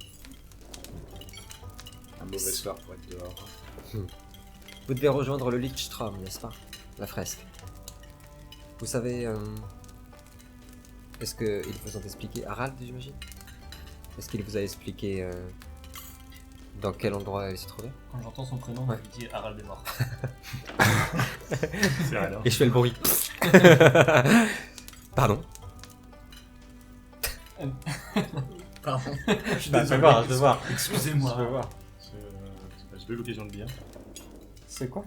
Un mauvais soir pour être dehors. Vous devez rejoindre le Lichtstrom, n'est-ce pas? La fresque. Vous savez... Est-ce qu'ils vous ont expliqué Harald, j'imagine? Est-ce qu'il vous a expliqué dans quel endroit elle s'est trouvée? Quand j'entends son prénom, Ouais. je me dis Harald est mort. C'est rien. Et je fais le bruit. Pardon. Pardon. Je suis Bah, désolé. je vais voir. Excusez-moi. Je vais voir. J'ai pas eu l'occasion de lire. C'est quoi?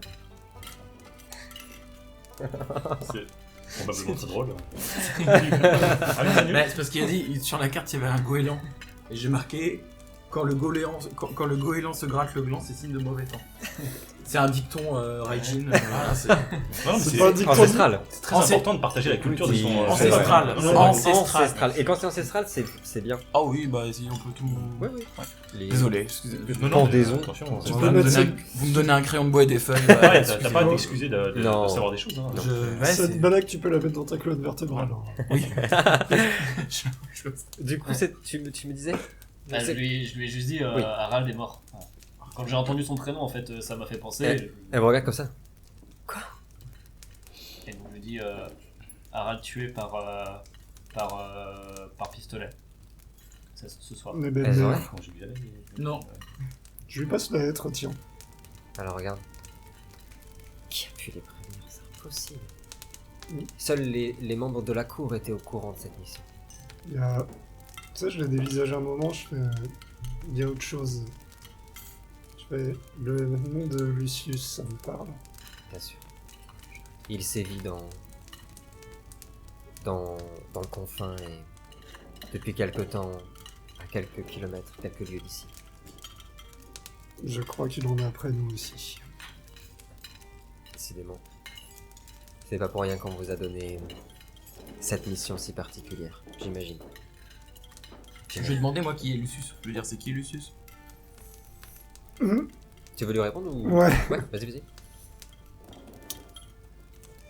C'est probablement très drôle. Bah, c'est parce qu'il a dit, sur la carte, il y avait un goéland. Et j'ai marqué, quand le goéland se gratte le gland, c'est signe de mauvais temps. C'est un dicton Raijin. Voilà, c'est Non, mais C'est c'est pas un dicton. Ancestral. c'est très important de partager la culture de son. Ancestral. Ouais. Ancestral. Et quand c'est ancestral, c'est bien. Ah oui, bah si on peut tout. Oui, oui. Les... Désolé, excusez. Non, Pendaison. attention. Tu Vous peux me mettre donnez ça- vous me donnez un crayon de bois et des feuilles. Ouais, t'as pas à excusez-moi. t'excuser de Non. savoir des choses. Hein. Non. Ouais, Cette c'est- blague, tu peux la mettre dans ta colonne vertébrale. hein. Oui. Du coup, tu me disais Ah, je lui ai juste dit Oui. Harald est mort. Voilà. Quand j'ai entendu son prénom, en fait, ça m'a fait penser. Elle me regarde comme ça. Et donc je lui dis Harald tué par pistolet. Ce soir. Mais Elle ben, aurait- Quand j'ai vu la lettre, Non. je lui passe la lettre, tiens. Alors regarde. Qui a pu les prévenir? C'est impossible. Oui. Seuls les membres de la cour étaient au courant de cette mission. Il y a... Ça, je l'ai dévisagé un moment, je fais... Il y a autre chose. Je fais... Le nom de Lucius, ça me parle. Bien sûr. Il sévit dans le confin et depuis quelque temps, à quelques kilomètres, quelques lieues d'ici. Je crois qu'il en est après nous aussi. Décidément. C'est pas pour rien qu'on vous a donné cette mission si particulière, j'imagine. Je vais demander moi qui est Lucius. Je veux dire, c'est qui Lucius? Tu veux lui répondre ou... Ouais. Ouais, vas-y.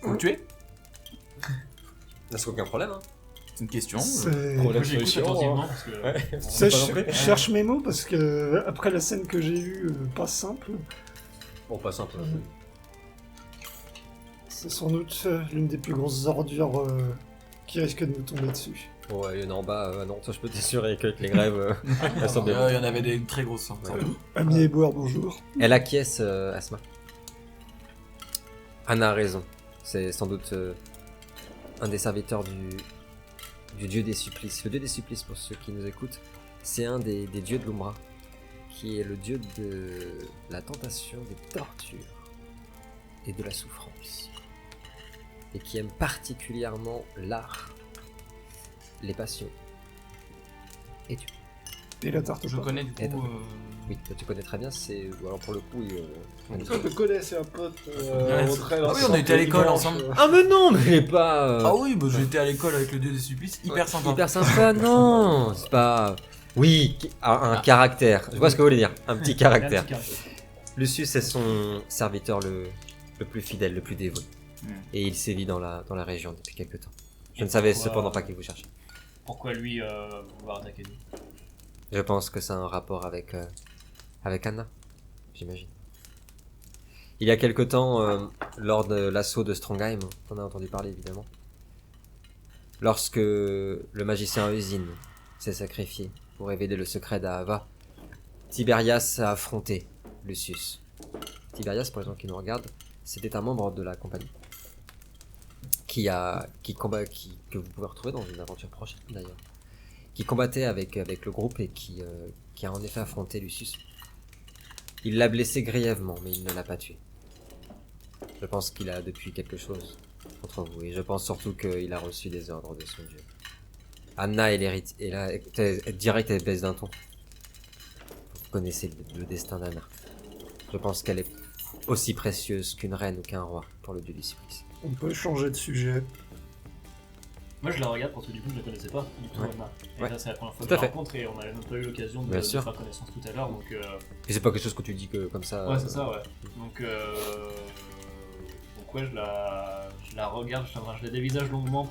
Faut le tuer? C'est aucun problème, hein. C'est une question. C'est... Moi j'écoute attentivement parce que. Tu sais, je cherche mes mots parce que après la scène que j'ai eue, pas simple, Bon, pas simple. c'est sans doute l'une des plus grosses ordures qui risque de nous tomber dessus. Ouais, il y en a en bas, non, toi je peux t'assurer qu'avec les grèves, elles sont Il bien. y en avait des très grosses. Hein. Ouais. Ami et boire, bonjour. Elle acquiesce, Asma. Anna a raison. C'est sans doute un des serviteurs du dieu des supplices. Le dieu des supplices, pour ceux qui nous écoutent, c'est un des dieux de l'Umbra, qui est le dieu de la tentation, des tortures et de la souffrance. Et qui aime particulièrement l'art, les passions et Dieu. Et la tarte au Je pain. connais du Et coup. toi Oui, toi, tu connais très bien, c'est... Alors pour le coup, Toi, je connais, c'est un pote. Ouais, on c'est- traîne Ah oui, on ensemble était à l'école dimanche, ensemble. Ah mais non, mais il est pas... Ah oui, bah j'étais à l'école avec le dieu des supplices, hyper sympa. Hyper sympa, non, c'est pas... Oui, un caractère, je vois ce que vous voulez dire, un petit caractère. Lucius est son serviteur le plus fidèle, le plus dévoué. Et il sévit dans la région depuis quelque temps. Je ne savais pourquoi- cependant pas qu'il vous cherchait. Pourquoi lui vouloir attaquer nous? Je pense que ça a un rapport avec Anna, j'imagine. Il y a quelque temps, lors de l'assaut de Strongheim, on a entendu parler évidemment, lorsque le magicien Usine s'est sacrifié pour révéler le secret d'Ahava, Tiberias a affronté Lucius. Tiberias, pour les gens qui nous regardent, c'était un membre de la compagnie que vous pouvez retrouver dans une aventure prochaine d'ailleurs, qui combattait avec le groupe et qui a en effet affronté Lucius. Il l'a blessé grièvement, mais il ne l'a pas tué. Je pense qu'il a depuis quelque chose contre vous, et je pense surtout qu'il a reçu des ordres de son dieu. Anna est l'héritier, et là, direct elle baisse d'un ton. Vous connaissez le destin d'Anna. Je pense qu'elle est aussi précieuse qu'une reine ou qu'un roi pour le dieu du supplice. On peut changer de sujet. Moi je la regarde parce que du coup je la connaissais pas du tout Ouais. Anna. Et Ouais. là c'est la première fois Tout que à je la fait. rencontre et on a même pas eu l'occasion de Bien sûr. faire connaissance tout à l'heure donc Et c'est pas quelque chose que tu dis que comme ça. ouais c'est ça ouais. Donc ouais je la regarde, je la dévisage longuement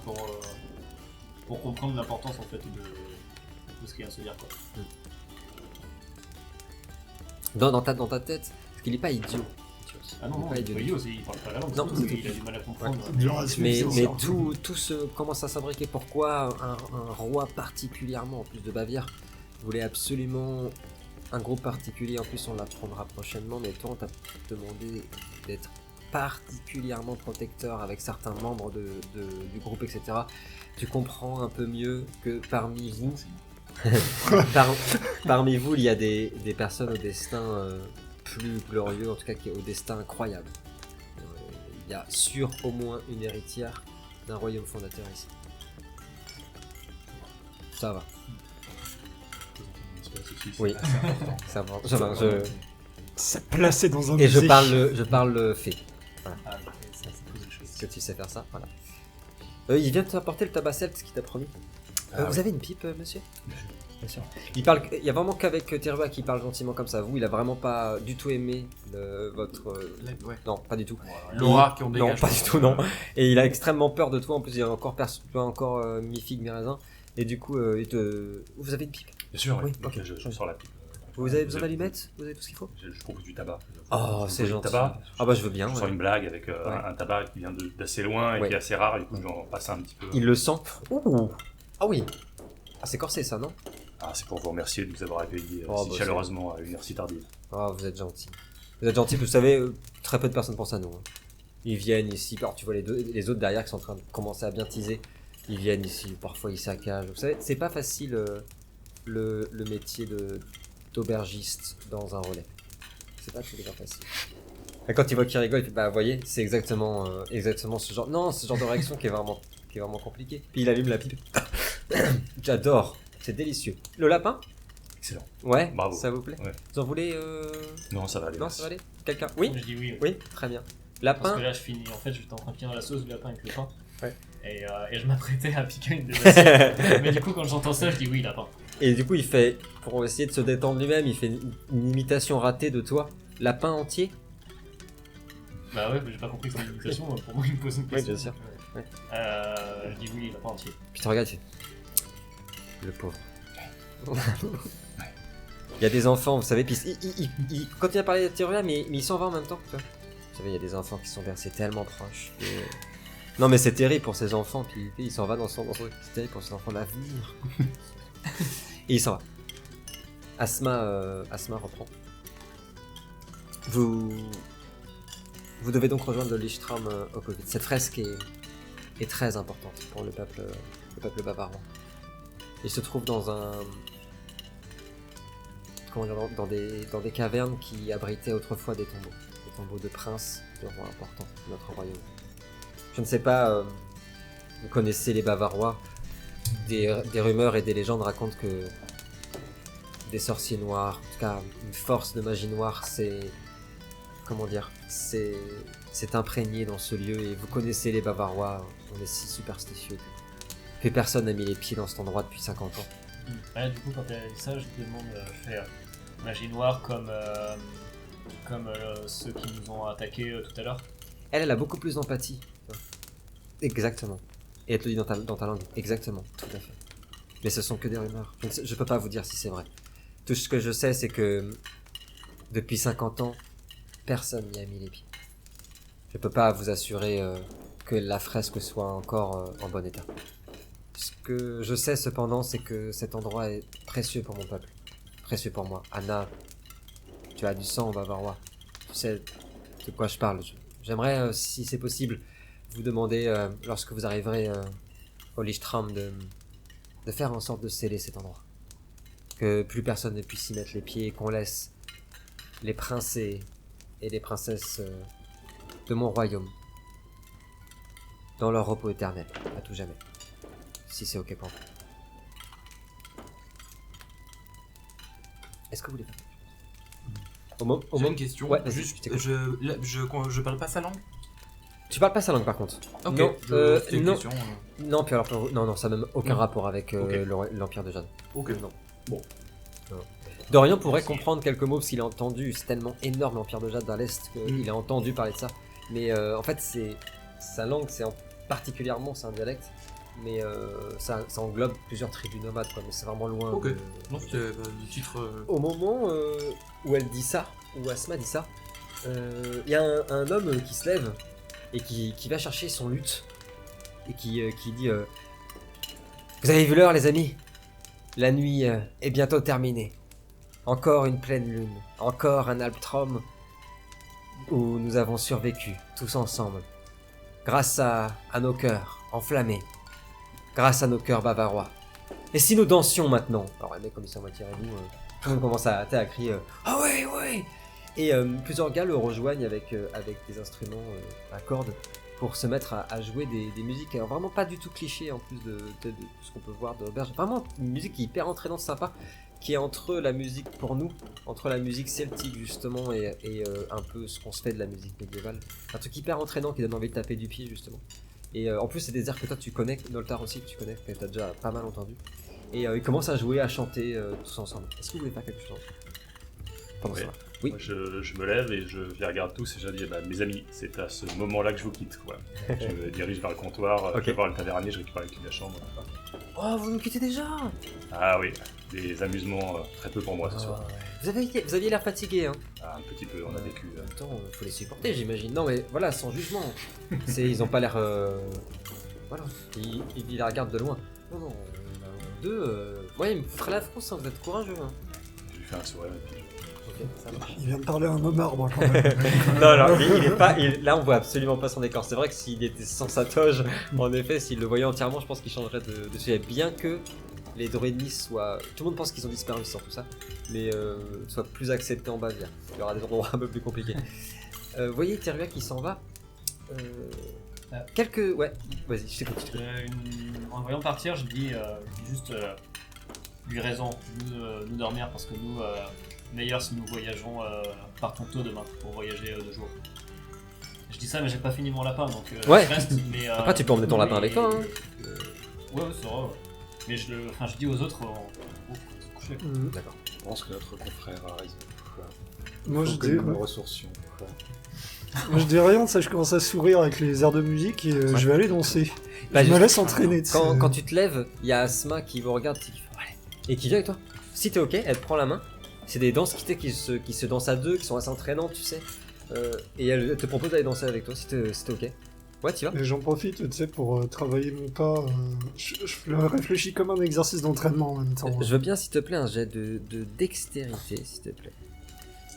pour comprendre l'importance en fait de ce qu'il vient de se dire quoi. Dans ta tête, parce qu'il est pas idiot. Ah non, Il est non, pas idiot. il parle pas la langue, Non, surtout c'est qu'il a du mal à comprendre. Dur à suivre, Mais c'est ça. tout se commence à s'imbriquer. Pourquoi un roi particulièrement, en plus de Bavière, voulait absolument un groupe particulier. En plus, on l'apprendra prochainement, mais toi, on t'a demandé d'être particulièrement protecteur avec certains membres du groupe, etc. Tu comprends un peu mieux que parmi vous, parmi vous, il y a des personnes au destin plus glorieux, en tout cas au destin incroyable. Il y a sûr au moins une héritière d'un royaume fondateur ici. Ça va. Oui. Ça va. C'est placé dans un Et je musée. parle le fait. Ah, ça pose des choses. Est-ce que tu sais faire ça? Voilà. Il vient de t'apporter le tabac celte qu'il t'a promis. Vous avez une pipe, monsieur? Bien sûr. Il y a vraiment qu'avec Terua qui parle gentiment comme ça. Vous, il a vraiment pas du tout aimé votre. Ouais. Non, pas du tout. L'aura qui on dégage. Non, pas du tout, non. Et il a extrêmement peur de toi. En plus, il a encore mi-figue, mi-raisin. Et du coup, vous avez une pipe? Bien sûr, Oui, oui. ok. Je sors la pipe. Vous avez besoin d'allumettes? Vous avez tout ce qu'il faut? Je propose du tabac. Oh, Je c'est propose du gentil. tabac. Ah bah je veux bien. Je ouais. sors une blague avec un tabac qui vient d'assez loin et Ouais. qui est assez rare, du coup j'en passe un petit peu. Il le sent. Ouh. Ah oui. Ah, c'est corsé ça, non? Ah, c'est pour vous remercier de nous avoir accueillis Oh, si bah, chaleureusement à une heure si tardive. Ah, vous êtes gentil. Vous êtes gentil, vous savez, très peu de personnes pensent à nous. Hein. Ils viennent ici, alors tu vois les autres derrière qui sont en train de commencer à bien teaser. Ils viennent ici, parfois ils saccagent. Vous savez, c'est pas facile le métier d'aubergiste dans un relais. C'est pas toujours facile. Et quand il voit qu'il rigole, il fait bah, vous voyez, c'est exactement ce genre. Non, ce genre de réaction qui est vraiment compliqué. Puis il allume la pipe. J'adore, c'est délicieux. Le lapin? Excellent. Ouais, Bravo. ça vous plaît? Ouais. Vous en voulez Euh, Non, ça va aller. Non, merci. ça va aller? Quelqu'un? Oui? Je dis oui. Oui, très bien. Parce Lapin? que là je finis, en fait j'étais en train de finir la sauce du lapin avec le pain. Ouais. Et je m'apprêtais à piquer une des assiettes. Mais du coup quand j'entends ça je dis oui lapin. Et du coup, il fait, pour essayer de se détendre lui-même, il fait une imitation ratée de toi. Lapin entier? Bah ouais, mais j'ai pas compris son imitation, pour moi il me pose une question. bien sûr. Ouais. Ouais. Je dis oui lapin entier. Puis tu regardes, il fait... Le pauvre. Il y a des enfants, vous savez, puis il continue à parler de Théoria, mais il s'en va en même temps. Tu vois. Vous savez, il y a des enfants qui sont versés tellement proches. Non, mais c'est terrible pour ces enfants, puis il s'en va dans son... C'est terrible pour ces enfants d'avenir. Et il s'en va. Asma reprend. Vous devez donc rejoindre le Lichtram Okovid. Cette fresque est très importante pour le peuple bavarois. Il se trouve dans dans des cavernes qui abritaient autrefois des tombeaux de princes, de rois importants de notre royaume. Je ne sais pas, vous connaissez les Bavarois, des rumeurs et des légendes racontent que des sorciers noirs, en tout cas une force de magie noire, c'est imprégné dans ce lieu, et vous connaissez les Bavarois, on est si superstitieux que personne n'a mis les pieds dans cet endroit depuis 50 ans. Ouais, du coup quand elle dit ça je te demande, je fais magie noire comme ceux qui nous ont attaqués tout à l'heure. Elle a beaucoup plus d'empathie. Exactement. Et elle te le dit dans ta langue. Exactement, tout à fait. Mais ce sont que des rumeurs. Je peux pas vous dire si c'est vrai. Tout ce que je sais, c'est que depuis 50 ans, personne n'y a mis les pieds. Je peux pas vous assurer que la fresque soit encore en bon état. Ce que je sais cependant, c'est que cet endroit est précieux pour mon peuple. Précieux pour moi. Anna, tu as du sang bavarois. Tu sais de quoi je parle. J'aimerais, si c'est possible, vous demander, lorsque vous arriverez au Lichtram, de faire en sorte de sceller cet endroit. Que plus personne ne puisse y mettre les pieds et qu'on laisse les princes et les princesses de mon royaume dans leur repos éternel, à tout jamais. Si c'est ok pour vous. Est-ce que vous voulez faire quelque chose? J'ai une question. Ouais, vas-y, Juste, je t'écoute. je parle pas sa langue. Tu parles pas sa langue par contre. Ok, Non, c'était une non. question. Non, puis alors, non, ça n'a même aucun Non. rapport avec Ok. l'Empire de Jade. Ok. Non. Bon. Non. Dorian pourrait comprendre quelques mots parce qu'il a entendu, c'est tellement énorme l'Empire de Jade dans l'Est qu'il a entendu parler de ça. Mais en fait, c'est sa langue, particulièrement, c'est un dialecte, mais ça englobe plusieurs tribus nomades, quoi, mais c'est vraiment loin. Ok. de- Non, c'était du titre. Au moment où elle dit ça, où Asma dit ça, il y a un homme qui se lève et qui va chercher son luth et qui dit Vous avez vu l'heure, les amis? La nuit est bientôt terminée. Encore une pleine lune, encore un Alptrom où nous avons survécu tous ensemble, grâce à nos cœurs enflammés, grâce à nos cœurs bavarois. Et si nous dansions maintenant? Alors les mecs comme ils sont à moitié rebous, tout le monde commence à crier ah ouais ouais. Et plusieurs gars le rejoignent avec des instruments à cordes pour se mettre à jouer des musiques alors vraiment pas du tout clichés en plus de ce qu'on peut voir d'auberge. Vraiment une musique qui est hyper entraînante, sympa, qui est entre la musique pour nous, entre la musique celtique justement et un peu ce qu'on se fait de la musique médiévale. Un truc hyper entraînant qui donne envie de taper du pied justement. Et en plus c'est des airs que toi tu connais, Noltar aussi que tu connais, que t'as déjà pas mal entendu. Et ils commencent à jouer, à chanter tous ensemble. Est-ce que vous voulez faire quelque chose pendant Oui. ça? Oui. Moi, je me lève et je les regarde tous et je dis mes amis, c'est à ce moment-là que je vous quitte. Quoi. Je me dirige vers le comptoir, je Ok. vais voir le tavernier, je récupère les clés de la chambre. Oh, vous nous quittez déjà? Ah oui, des amusements très peu pour moi ce soir. Vous aviez l'air fatigué, hein. Ah, un petit peu, on a vécu. En même temps, faut les supporter, j'imagine. Non, mais voilà, sans jugement. Ils ont pas l'air. Voilà. Ils la regardent de loin. Non, deux. Ouais, il me foutra la France, hein, vous êtes courageux. Hein. Je lui fais un sourire et puis Ok, ça marche. Il vient de parler à un homme arbre quand même. Non, il est pas. Là, on voit absolument pas son décor. C'est vrai que s'il était sans sa toge, en effet, s'il le voyait entièrement, je pense qu'il changerait de sujet. Bien que les Druidnis soient. Tout le monde pense qu'ils ont disparu sans tout ça, mais soient plus acceptés en Bavière. Il y aura des endroits un peu plus compliqués. Vous voyez Terua qui s'en va. Quelques. Ouais, vas-y, je t'écoute. En le voyant partir, je dis juste lui raison, nous dormir parce que nous, meilleur si nous voyageons, partons tôt demain pour voyager 2 jours. Je dis ça, mais j'ai pas fini mon lapin donc Ouais. je reste. Mais, Après, tu peux emmener ton lapin avec toi. Hein. Ouais, c'est vrai. Ouais. Mais je dis aux autres, faut se coucher. D'accord. Je pense que notre confrère a raison. Moi, Faut je que dis, nous nous ressourcions. moi, je dis rien, ça, je commence à sourire avec les airs de musique et je vais aller danser. Bah, je me juste- laisse entraîner. tu sais. Quand tu te lèves, il y a Asma qui vous regarde qui fait allez, et qui vient avec toi. Si t'es ok, elle te prend la main. C'est des danses qui se dansent à deux, qui sont assez entraînantes, tu sais. Et elle te propose d'aller danser avec toi si t'es ok. Ouais, tu vas. Et j'en profite, tu sais, pour travailler mon pas. Je le réfléchis comme un exercice d'entraînement en même temps. Je veux bien, s'il te plaît, un jet de dextérité, s'il te plaît.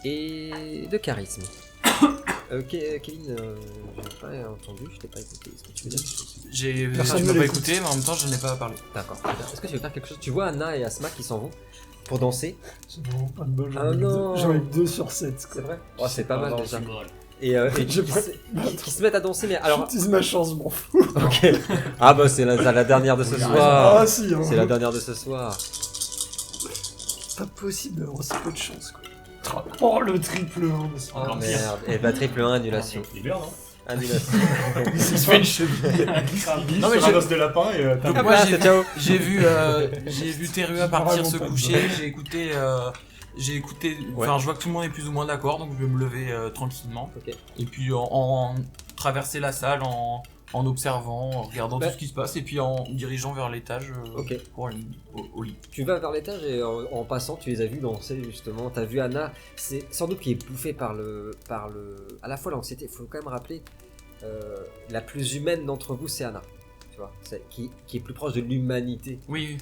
Et de charisme. Kevin, j'ai pas entendu, je t'ai pas écouté. Est-ce que tu veux dire quelque chose? J'ai Personne tu ne m'as pas l'écoute. écouté, mais en même temps, je n'ai pas parlé. D'accord. Est-ce que tu veux faire quelque chose? Tu vois Anna et Asma qui s'en vont pour danser. C'est vraiment pas de bol, Ah non. j'en ai que 2 sur 7. C'est vrai? Oh, c'est pas mal Non, déjà. c'est moral. Et Je qui se mettent à danser, mais alors. J'utilise ma chance, m'en fous. Ok. Ah bah c'est la dernière de ce soir. Ah si, hein. C'est la dernière de ce soir. Pas possible d'avoir si peu de chance, quoi. Oh, le triple 1. Oh Encore pire. merde. Et bah triple 1, annulation. Il meurt, non Annulation. Il se fait une cheville. Non, mais sur un os de lapin et Donc Ah moi, bah, j'ai c'est ciao. j'ai vu Terua partir Vraiment se pas coucher, j'ai écouté, Ouais. enfin je vois que tout le monde est plus ou moins d'accord, donc je vais me lever tranquillement. Ok. Et puis en traverser la salle en observant, en regardant Bah. tout ce qui se passe, et puis en dirigeant vers l'étage Ok. pour aller au lit. Tu vas vers l'étage et en passant, tu les as vus danser justement. T'as vu Anna, c'est sans doute qui est bouffée par le, à la fois l'anxiété. Il faut quand même rappeler, la plus humaine d'entre vous, c'est Anna. Tu vois, qui est plus proche de l'humanité. Oui,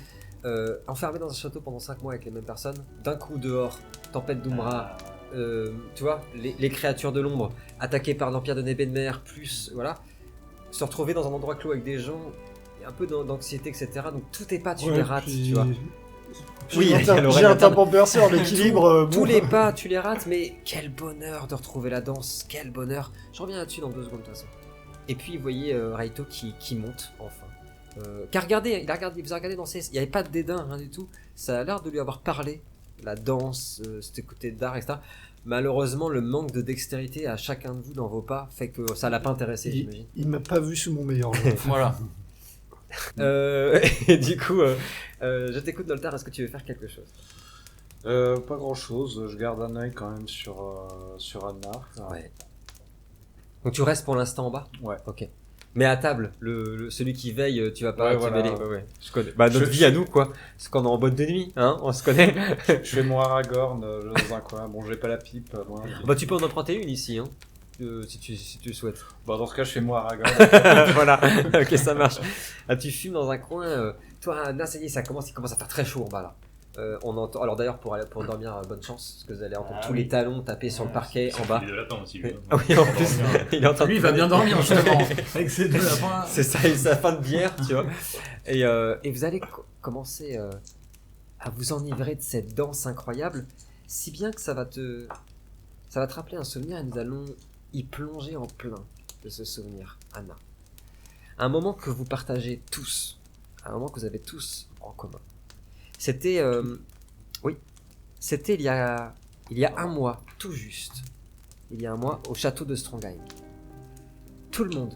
Enfermée dans un château pendant 5 mois avec les mêmes personnes, d'un coup dehors, tempête d'Umbra, tu vois, les créatures de l'ombre, attaquées par l'Empire de Nebenmer, plus, voilà, se retrouver dans un endroit clos avec des gens, et un peu d'anxiété, etc. Donc tout est pas, tu les rates, tu vois. Oui, il y a l'oreille j'ai un interne. tapant perceur, l'équilibre. Tous bon. les pas, tu les rates, mais quel bonheur de retrouver la danse, quel bonheur. Je reviens là-dessus dans 2 secondes de toute façon. Et puis, vous voyez Raito qui monte, enfin. Il vous a regardé danser, il n'y avait pas de dédain, rien du tout. Ça a l'air de lui avoir parlé, la danse, ce côté d'art, etc. Malheureusement, le manque de dextérité à chacun de vous dans vos pas fait que ça l'a pas intéressé, j'imagine. Il m'a pas vu sous mon meilleur jour. Voilà. Et du coup, je t'écoute, Noltar, est-ce que tu veux faire quelque chose? Pas grand chose, je garde un œil quand même sur Anna. Ouais. Donc tu restes pour l'instant en bas? Ouais. Ok. Mais à table, celui qui veille, tu vas pas Ouais, activer voilà. les... Ouais. Je connais. Bah notre vie à nous, quoi. Parce qu'on est en boîte de nuit, hein, on se connaît. Je fais mon Aragorn dans un coin. Bon, j'ai pas la pipe, moi. Bah tu peux en emprunter une ici, hein. Si tu le souhaites. Bon, dans ce cas, je fais mon Aragorn. Voilà, ok, ça marche. Ah, tu fumes dans un coin. Toi, Anna, ça y est, il commence à faire très chaud en bas là. On entend. Alors d'ailleurs, pour dormir, bonne chance, parce que vous allez entendre tous les talons taper sur le parquet en bas. Il est de lapin aussi, lui. Ah oui, en plus, il est en train Lui, il de va bien dormir, justement. Avec ses 2 lapins. C'est ça, et sa fin de bière, tu vois. Et vous allez commencer à vous enivrer de cette danse incroyable, si bien que ça va te rappeler un souvenir, et nous allons y plonger en plein de ce souvenir, Anna. Un moment que vous partagez tous, un moment que vous avez tous en commun. C'était, c'était il y a un mois, tout juste. Il y a un mois, au château de Strongheim. Tout le monde,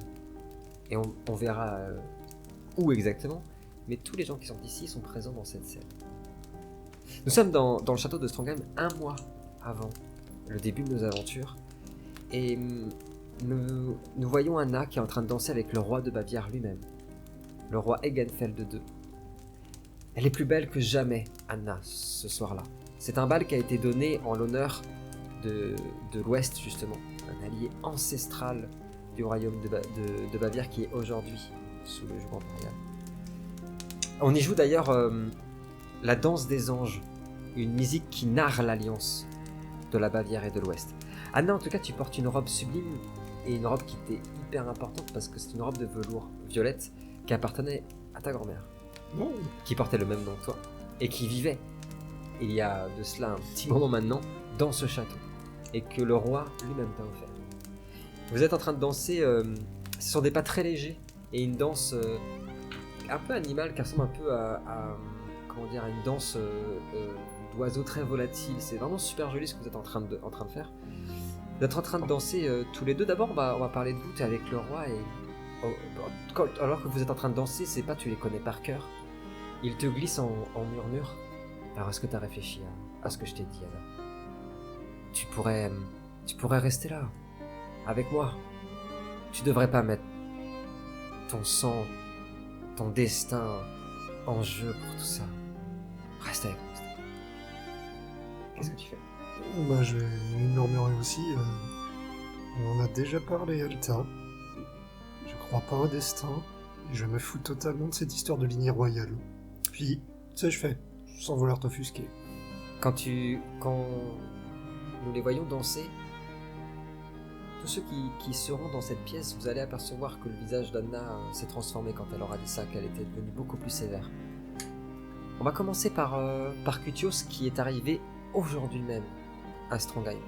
et on verra où exactement, mais tous les gens qui sont ici sont présents dans cette scène. Nous sommes dans le château de Strongheim un mois avant le début de nos aventures, et nous voyons Anna qui est en train de danser avec le roi de Bavière lui-même, le roi Egenfeld II. Elle est plus belle que jamais, Anna, ce soir-là. C'est un bal qui a été donné en l'honneur de l'Ouest, justement, un allié ancestral du royaume de Bavière qui est aujourd'hui sous le joug impérial. On y joue d'ailleurs la danse des anges, une musique qui narre l'alliance de la Bavière et de l'Ouest. Anna, en tout cas, tu portes une robe sublime, et une robe qui était hyper importante parce que c'est une robe de velours violette qui appartenait à ta grand-mère, qui portait le même nom que toi, et qui vivait, il y a de cela un petit moment maintenant, dans ce château, et que le roi lui-même t'a offert. Vous êtes en train de danser, ce sont des pas très légers, et une danse un peu animale, qui ressemble un peu à une danse d'oiseau très volatile. C'est vraiment super joli ce que vous êtes en train de faire. Vous êtes en train de danser tous les deux. D'abord, on va parler de vous, t'es avec le roi, et alors que vous êtes en train de danser, c'est pas tu les connais par cœur. Ils te glissent en murmure. Alors est-ce que t'as réfléchi à ce que je t'ai dit, Anna? Tu pourrais rester là, avec moi. Tu devrais pas mettre ton sang, ton destin en jeu pour tout ça. Reste avec moi. Qu'est-ce que tu fais? Bah, je vais murmurer aussi. On en a déjà parlé, Alta. Je crois pas au destin. Et je me fous totalement de cette histoire de lignée royale. Puis, tu sais, je fais, sans vouloir t'offusquer. Quand nous les voyons danser, tous ceux qui seront dans cette pièce, vous allez apercevoir que le visage d'Anna s'est transformé quand elle aura dit ça, qu'elle était devenue beaucoup plus sévère. On va commencer par Cutios qui est arrivé aujourd'hui même à Strongheim.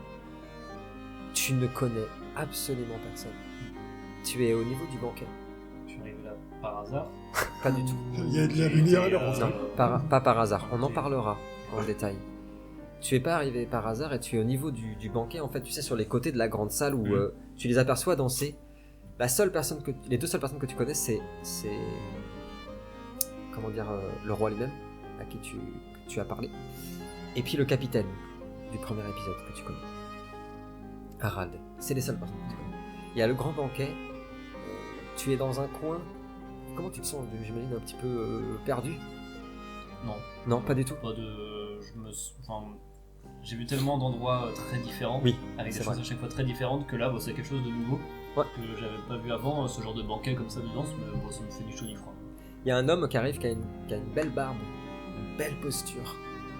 Tu ne connais absolument personne. Tu es au niveau du banquet. Je suis arrivé là par hasard. Pas du tout. Il y a de la lumière alors. Non, pas par hasard. On en parlera en détail. Tu es pas arrivé par hasard et tu es au niveau du banquet. En fait, tu sais, sur les côtés de la grande salle où tu les aperçois danser. Les deux seules personnes que tu connais, c'est le roi lui-même, à qui tu as parlé. Et puis le capitaine du premier épisode que tu connais, Harald. C'est les seules personnes que tu connais. Il y a le grand banquet. Tu es dans un coin. Comment tu te sens? J'imagine un petit peu perdu. Non. Non, pas du tout. J'ai vu tellement d'endroits très différents, Oui, avec des c'est choses vrai. à chaque fois très différentes, que là, c'est quelque chose de nouveau Ouais. que j'avais pas vu avant, ce genre de banquet comme ça de danse, mais ça me fait ni chaud ni froid. Il y a un homme qui arrive qui a une belle barbe, une belle posture.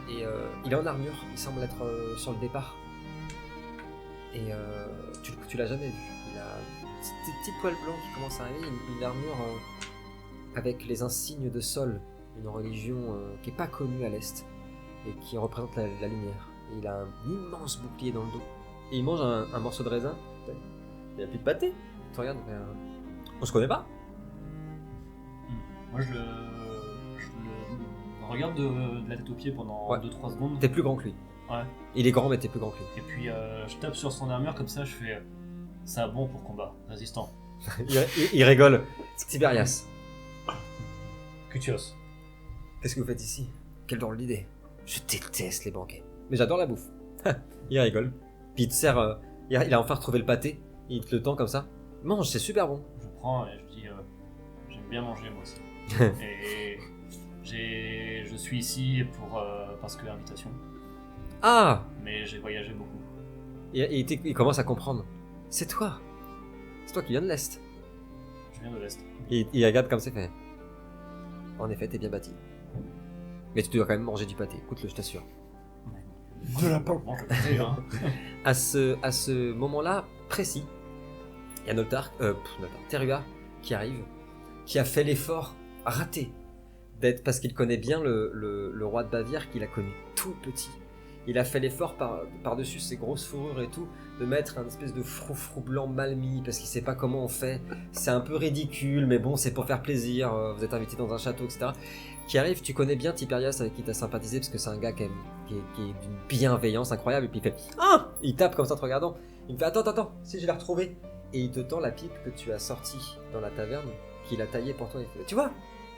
Et il est en armure, il semble être sur le départ. Et tu l'as jamais vu. Il a des petits poils blancs qui commencent à arriver, une armure avec les insignes de Sol, une religion qui n'est pas connue à l'Est et qui représente la lumière. Et il a un immense bouclier dans le dos. Et il mange un morceau de raisin. Il n'y a plus de pâté. Tu regardes, on se connaît pas? Moi, regarde de la tête aux pieds pendant Ouais. 2-3 secondes. T'es plus grand que lui. Ouais. Il est grand, mais t'es plus grand que lui. Et puis je tape sur son armure comme ça, je fais ça bon pour combat, résistant. il rigole. Tiberias, Cutios. qu'est-ce que vous faites ici? Quelle drôle d'idée. Je déteste les banquets. Mais j'adore la bouffe. Il rigole. Puis il te sert. Il a enfin retrouvé le pâté. Il te le tend comme ça. Mange, c'est super bon. Je prends et je dis j'aime bien manger moi aussi. Et je suis ici pour parce que invitation, Ah! mais j'ai voyagé beaucoup. Il commence à comprendre. C'est toi. C'est toi qui viens de l'Est. Je viens de l'Est. Il regarde comme ça, il fait. En effet, t'es bien bâti. Mais tu dois quand même manger du pâté. Écoute-le, je t'assure. De lapin. Bon, je le sais, hein. À ce moment-là précis, il y a Terua qui arrive, qui a fait l'effort raté d'être, parce qu'il connaît bien le roi de Bavière qu'il a connu tout petit. Il a fait l'effort par-dessus ses grosses fourrures et tout, de mettre un espèce de froufrou blanc mal mis, parce qu'il sait pas comment on fait. C'est un peu ridicule, mais bon, c'est pour faire plaisir, vous êtes invité dans un château, etc. Qui arrive, tu connais bien Tiberias avec qui t'as sympathisé, parce que c'est un gars qui est d'une bienveillance incroyable, et puis il fait « Ah !» Il tape comme ça en te regardant. Il me fait « Attends, si je l'ai retrouvé !» Et il te tend la pipe que tu as sortie dans la taverne, qu'il a taillée pour toi. Il fait « Tu vois,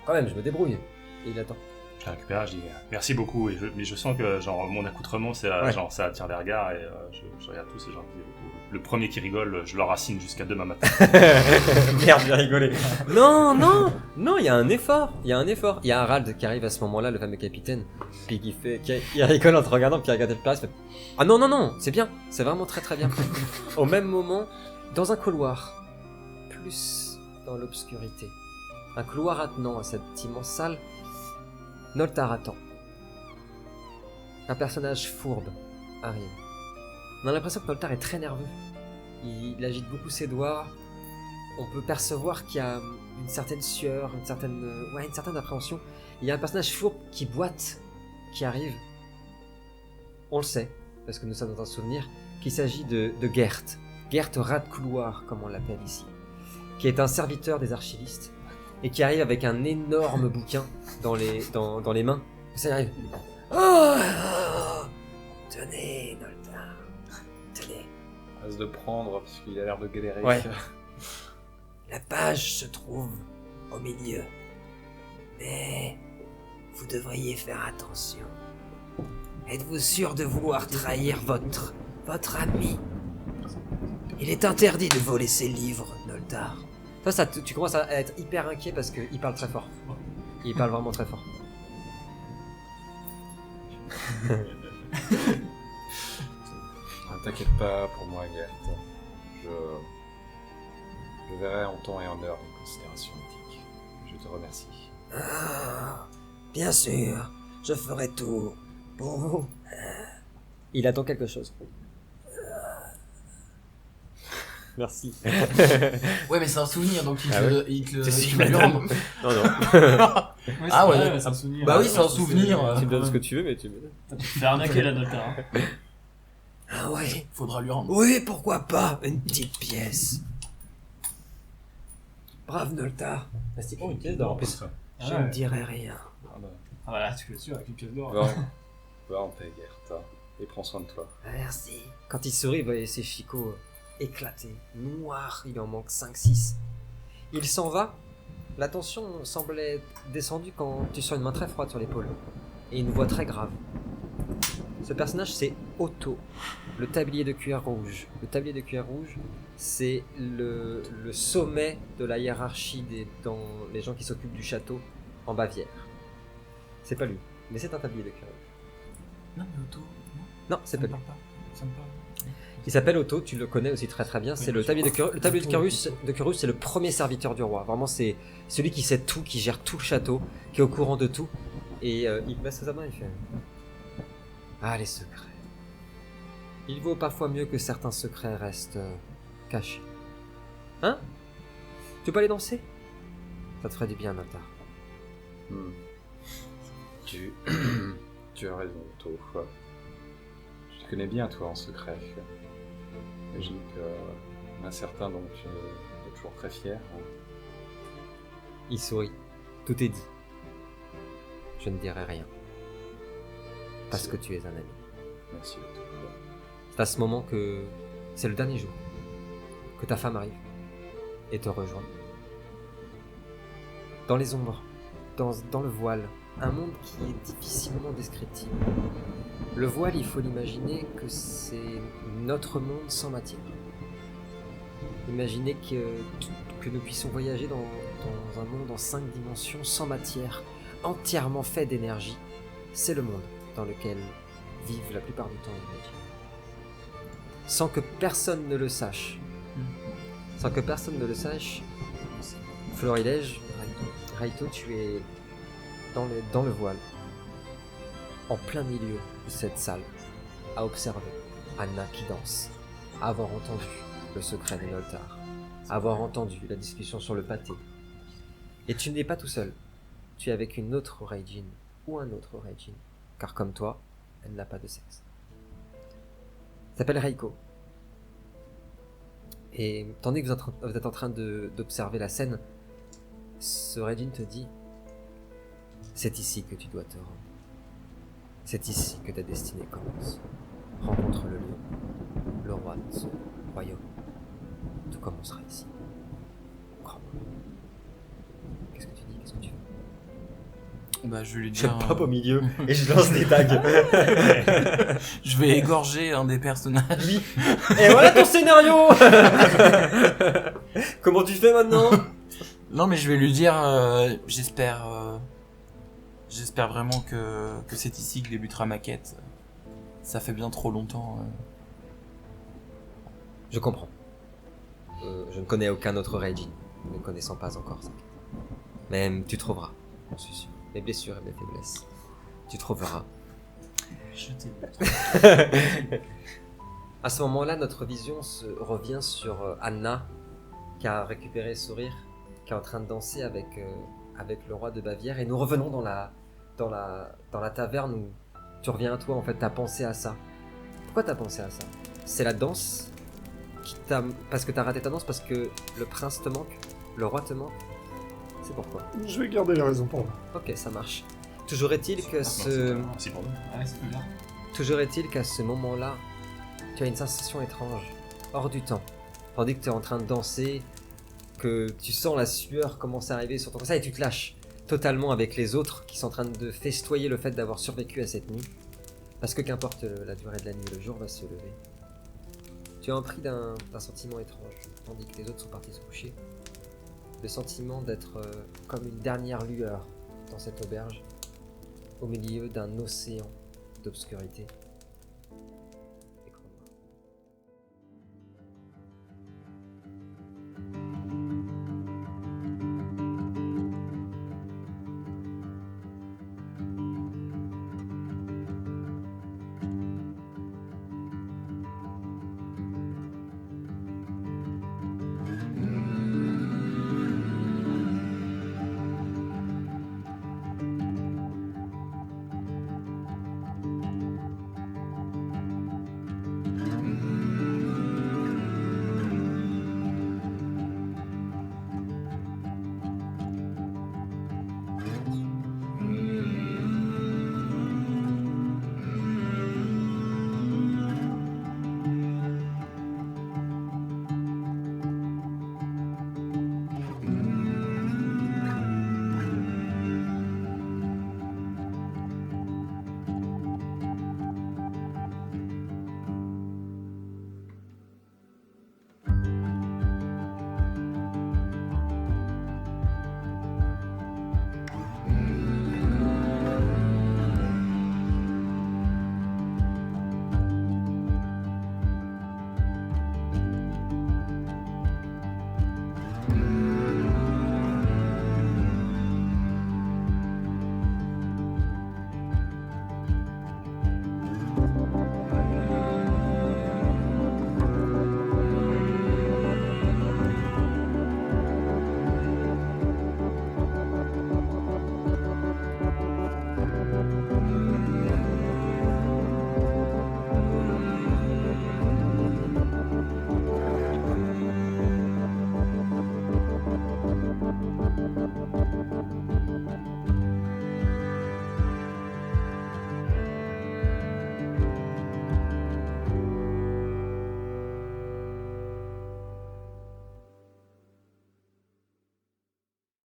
quand même, je me débrouille. » Et il attend. Je la récupère, je dis merci beaucoup, mais je sens que genre mon accoutrement, genre, ça attire les regards, et je regarde tous ces gens. Le premier qui rigole, je le racine jusqu'à demain matin. Merde, j'ai rigolé. Non, il y a un effort. Il y a Harald qui arrive à ce moment-là, le fameux capitaine, puis il rigole en te regardant, puis il regarde Tiberias, il fait ah non, c'est bien, c'est vraiment très très bien. Au même moment, dans un couloir, plus dans l'obscurité, un couloir attenant à cette immense salle, Noltar attend. Un personnage fourbe arrive. On a l'impression que Noltar est très nerveux. Il agite beaucoup ses doigts. On peut percevoir qu'il y a une certaine sueur, une certaine appréhension. Il y a un personnage fourbe qui boite, qui arrive. On le sait, parce que nous sommes dans un souvenir, qu'il s'agit de Gert. Gert rat de couloir, comme on l'appelle ici. Qui est un serviteur des archivistes. Et qui arrive avec un énorme bouquin dans les mains. Ça y arrive. Oh, tenez, Noltar. Tenez. Reste de prendre parce qu'il a l'air de galérer. Ouais. La page se trouve au milieu. Mais vous devriez faire attention. Êtes-vous sûr de vouloir trahir votre ami? Il est interdit de voler ses livres, Noltar. Toi, tu commences à être hyper inquiet parce qu'il parle très fort. Il parle vraiment très fort. Ne t'inquiète pas pour moi, Gert. Je verrai en temps et en heure les considérations éthiques. Je te remercie. Ah, bien sûr, je ferai tout pour vous. Il attend quelque chose. Merci. Ouais, mais c'est un souvenir, donc il Ah te, ouais. il te le. C'est il te le rend. Non. Oui, Ah ouais, vrai, c'est un souvenir. bah oui, c'est un souvenir. Tu me donnes ce que tu veux, mais tu me donnes. T'as pu te faire arnaquer la note, hein. Ah ouais. Faudra lui rendre. Oui, pourquoi pas une petite pièce. Brave Noltar. Oh, une pièce d'or en plus. Ah Je ouais. ne dirai rien. Ah bah, Ah voilà, tu le sûr avec une pièce d'or. va en paix, Gert. Et prends soin de toi. Merci. Quand il sourit, vous voyez ses chicots éclatés, noirs, il en manque 5-6. Il s'en va. La tension semblait descendue quand tu sens une main très froide sur l'épaule. Et une voix très grave. Ce personnage, c'est Otto, le tablier de cuir rouge. Le tablier de cuir rouge, c'est le sommet de la hiérarchie dans les gens qui s'occupent du château en Bavière. C'est pas lui, mais c'est un tablier de cuir rouge. Non, mais Otto. Non, c'est pas lui. Ça me parle. Il s'appelle Otto, tu le connais aussi très très bien. C'est le tablier de cuir. Le tablier de cuir rouge, c'est le premier serviteur du roi. Vraiment, c'est celui qui sait tout, qui gère tout le château, qui est au courant de tout. Et il baisse sa main, il fait ah, les secrets. Il vaut parfois mieux que certains secrets restent cachés. Hein? Tu peux aller danser? Ça te ferait du bien, Noltar. Tu as raison, Otto. Je te connais bien, toi, en secret. J'imagine qu'il y en a certains dont tu es toujours très fier. Il sourit. Tout est dit. Je ne dirai rien. Parce que tu es un ami. Merci. C'est à ce moment que c'est le dernier jour que ta femme arrive et te rejoint. Dans les ombres, dans le voile, un monde qui est difficilement descriptible. Le voile, il faut l'imaginer que c'est notre monde sans matière. Imaginez que nous puissions voyager dans un monde en 5 dimensions sans matière, entièrement fait d'énergie. C'est le monde dans lequel vivent la plupart du temps les mages. Sans que personne ne le sache. Sans que personne ne le sache, Florilège, Raito, tu es dans le voile, en plein milieu de cette salle, à observer Anna qui danse, à avoir entendu le secret des Noltar, à avoir entendu la discussion sur le pâté. Et tu n'es pas tout seul, tu es avec une autre Reijin, ou un autre Reijin, car comme toi, elle n'a pas de sexe. Elle s'appelle Reiko. Et tandis que vous êtes en train d'observer la scène, ce Reijin te dit: c'est ici que tu dois te rendre. C'est ici que ta destinée commence. Rencontre le lion, le roi de ce royaume. Tout commencera ici. Crois-moi. Qu'est-ce que tu dis? Qu'est-ce que tu fais? Bah, je vais lui Je dire. pop au milieu et je lance des dagues. Je vais égorger un des personnages. Oui. Et voilà ton scénario. Comment tu fais maintenant? Non, mais je vais lui dire, j'espère vraiment que c'est ici que débutera ma quête. Ça fait bien trop longtemps. Je comprends. Je ne connais aucun autre Reijin, ne connaissant pas encore ça. Mais tu trouveras, j'en suis sûr. Mes blessures et mes faiblesses. Tu trouveras. Je t'ai À ce moment-là, notre vision revient sur Anna, qui a récupéré Sourire, qui est en train de danser avec le roi de Bavière, et nous revenons dans la taverne où tu reviens à toi, en fait, t'as pensé à ça. Pourquoi t'as pensé à ça? C'est la danse parce que t'as raté ta danse, parce que le prince te manque, le roi te manque. C'est pourquoi. Je vais garder les raisons pour moi. Ok, ça marche. Toujours est-il que C'est pour nous. Ouais, c'est bizarre. Toujours est-il qu'à ce moment-là, tu as une sensation étrange, hors du temps. Tandis que tu es en train de danser, que tu sens la sueur commencer à arriver sur ton corps, et tu te lâches totalement avec les autres qui sont en train de festoyer le fait d'avoir survécu à cette nuit. Parce que qu'importe la durée de la nuit, le jour va se lever. Tu es empris d'un sentiment étrange, tandis que les autres sont partis se coucher. Le sentiment d'être comme une dernière lueur dans cette auberge, au milieu d'un océan d'obscurité.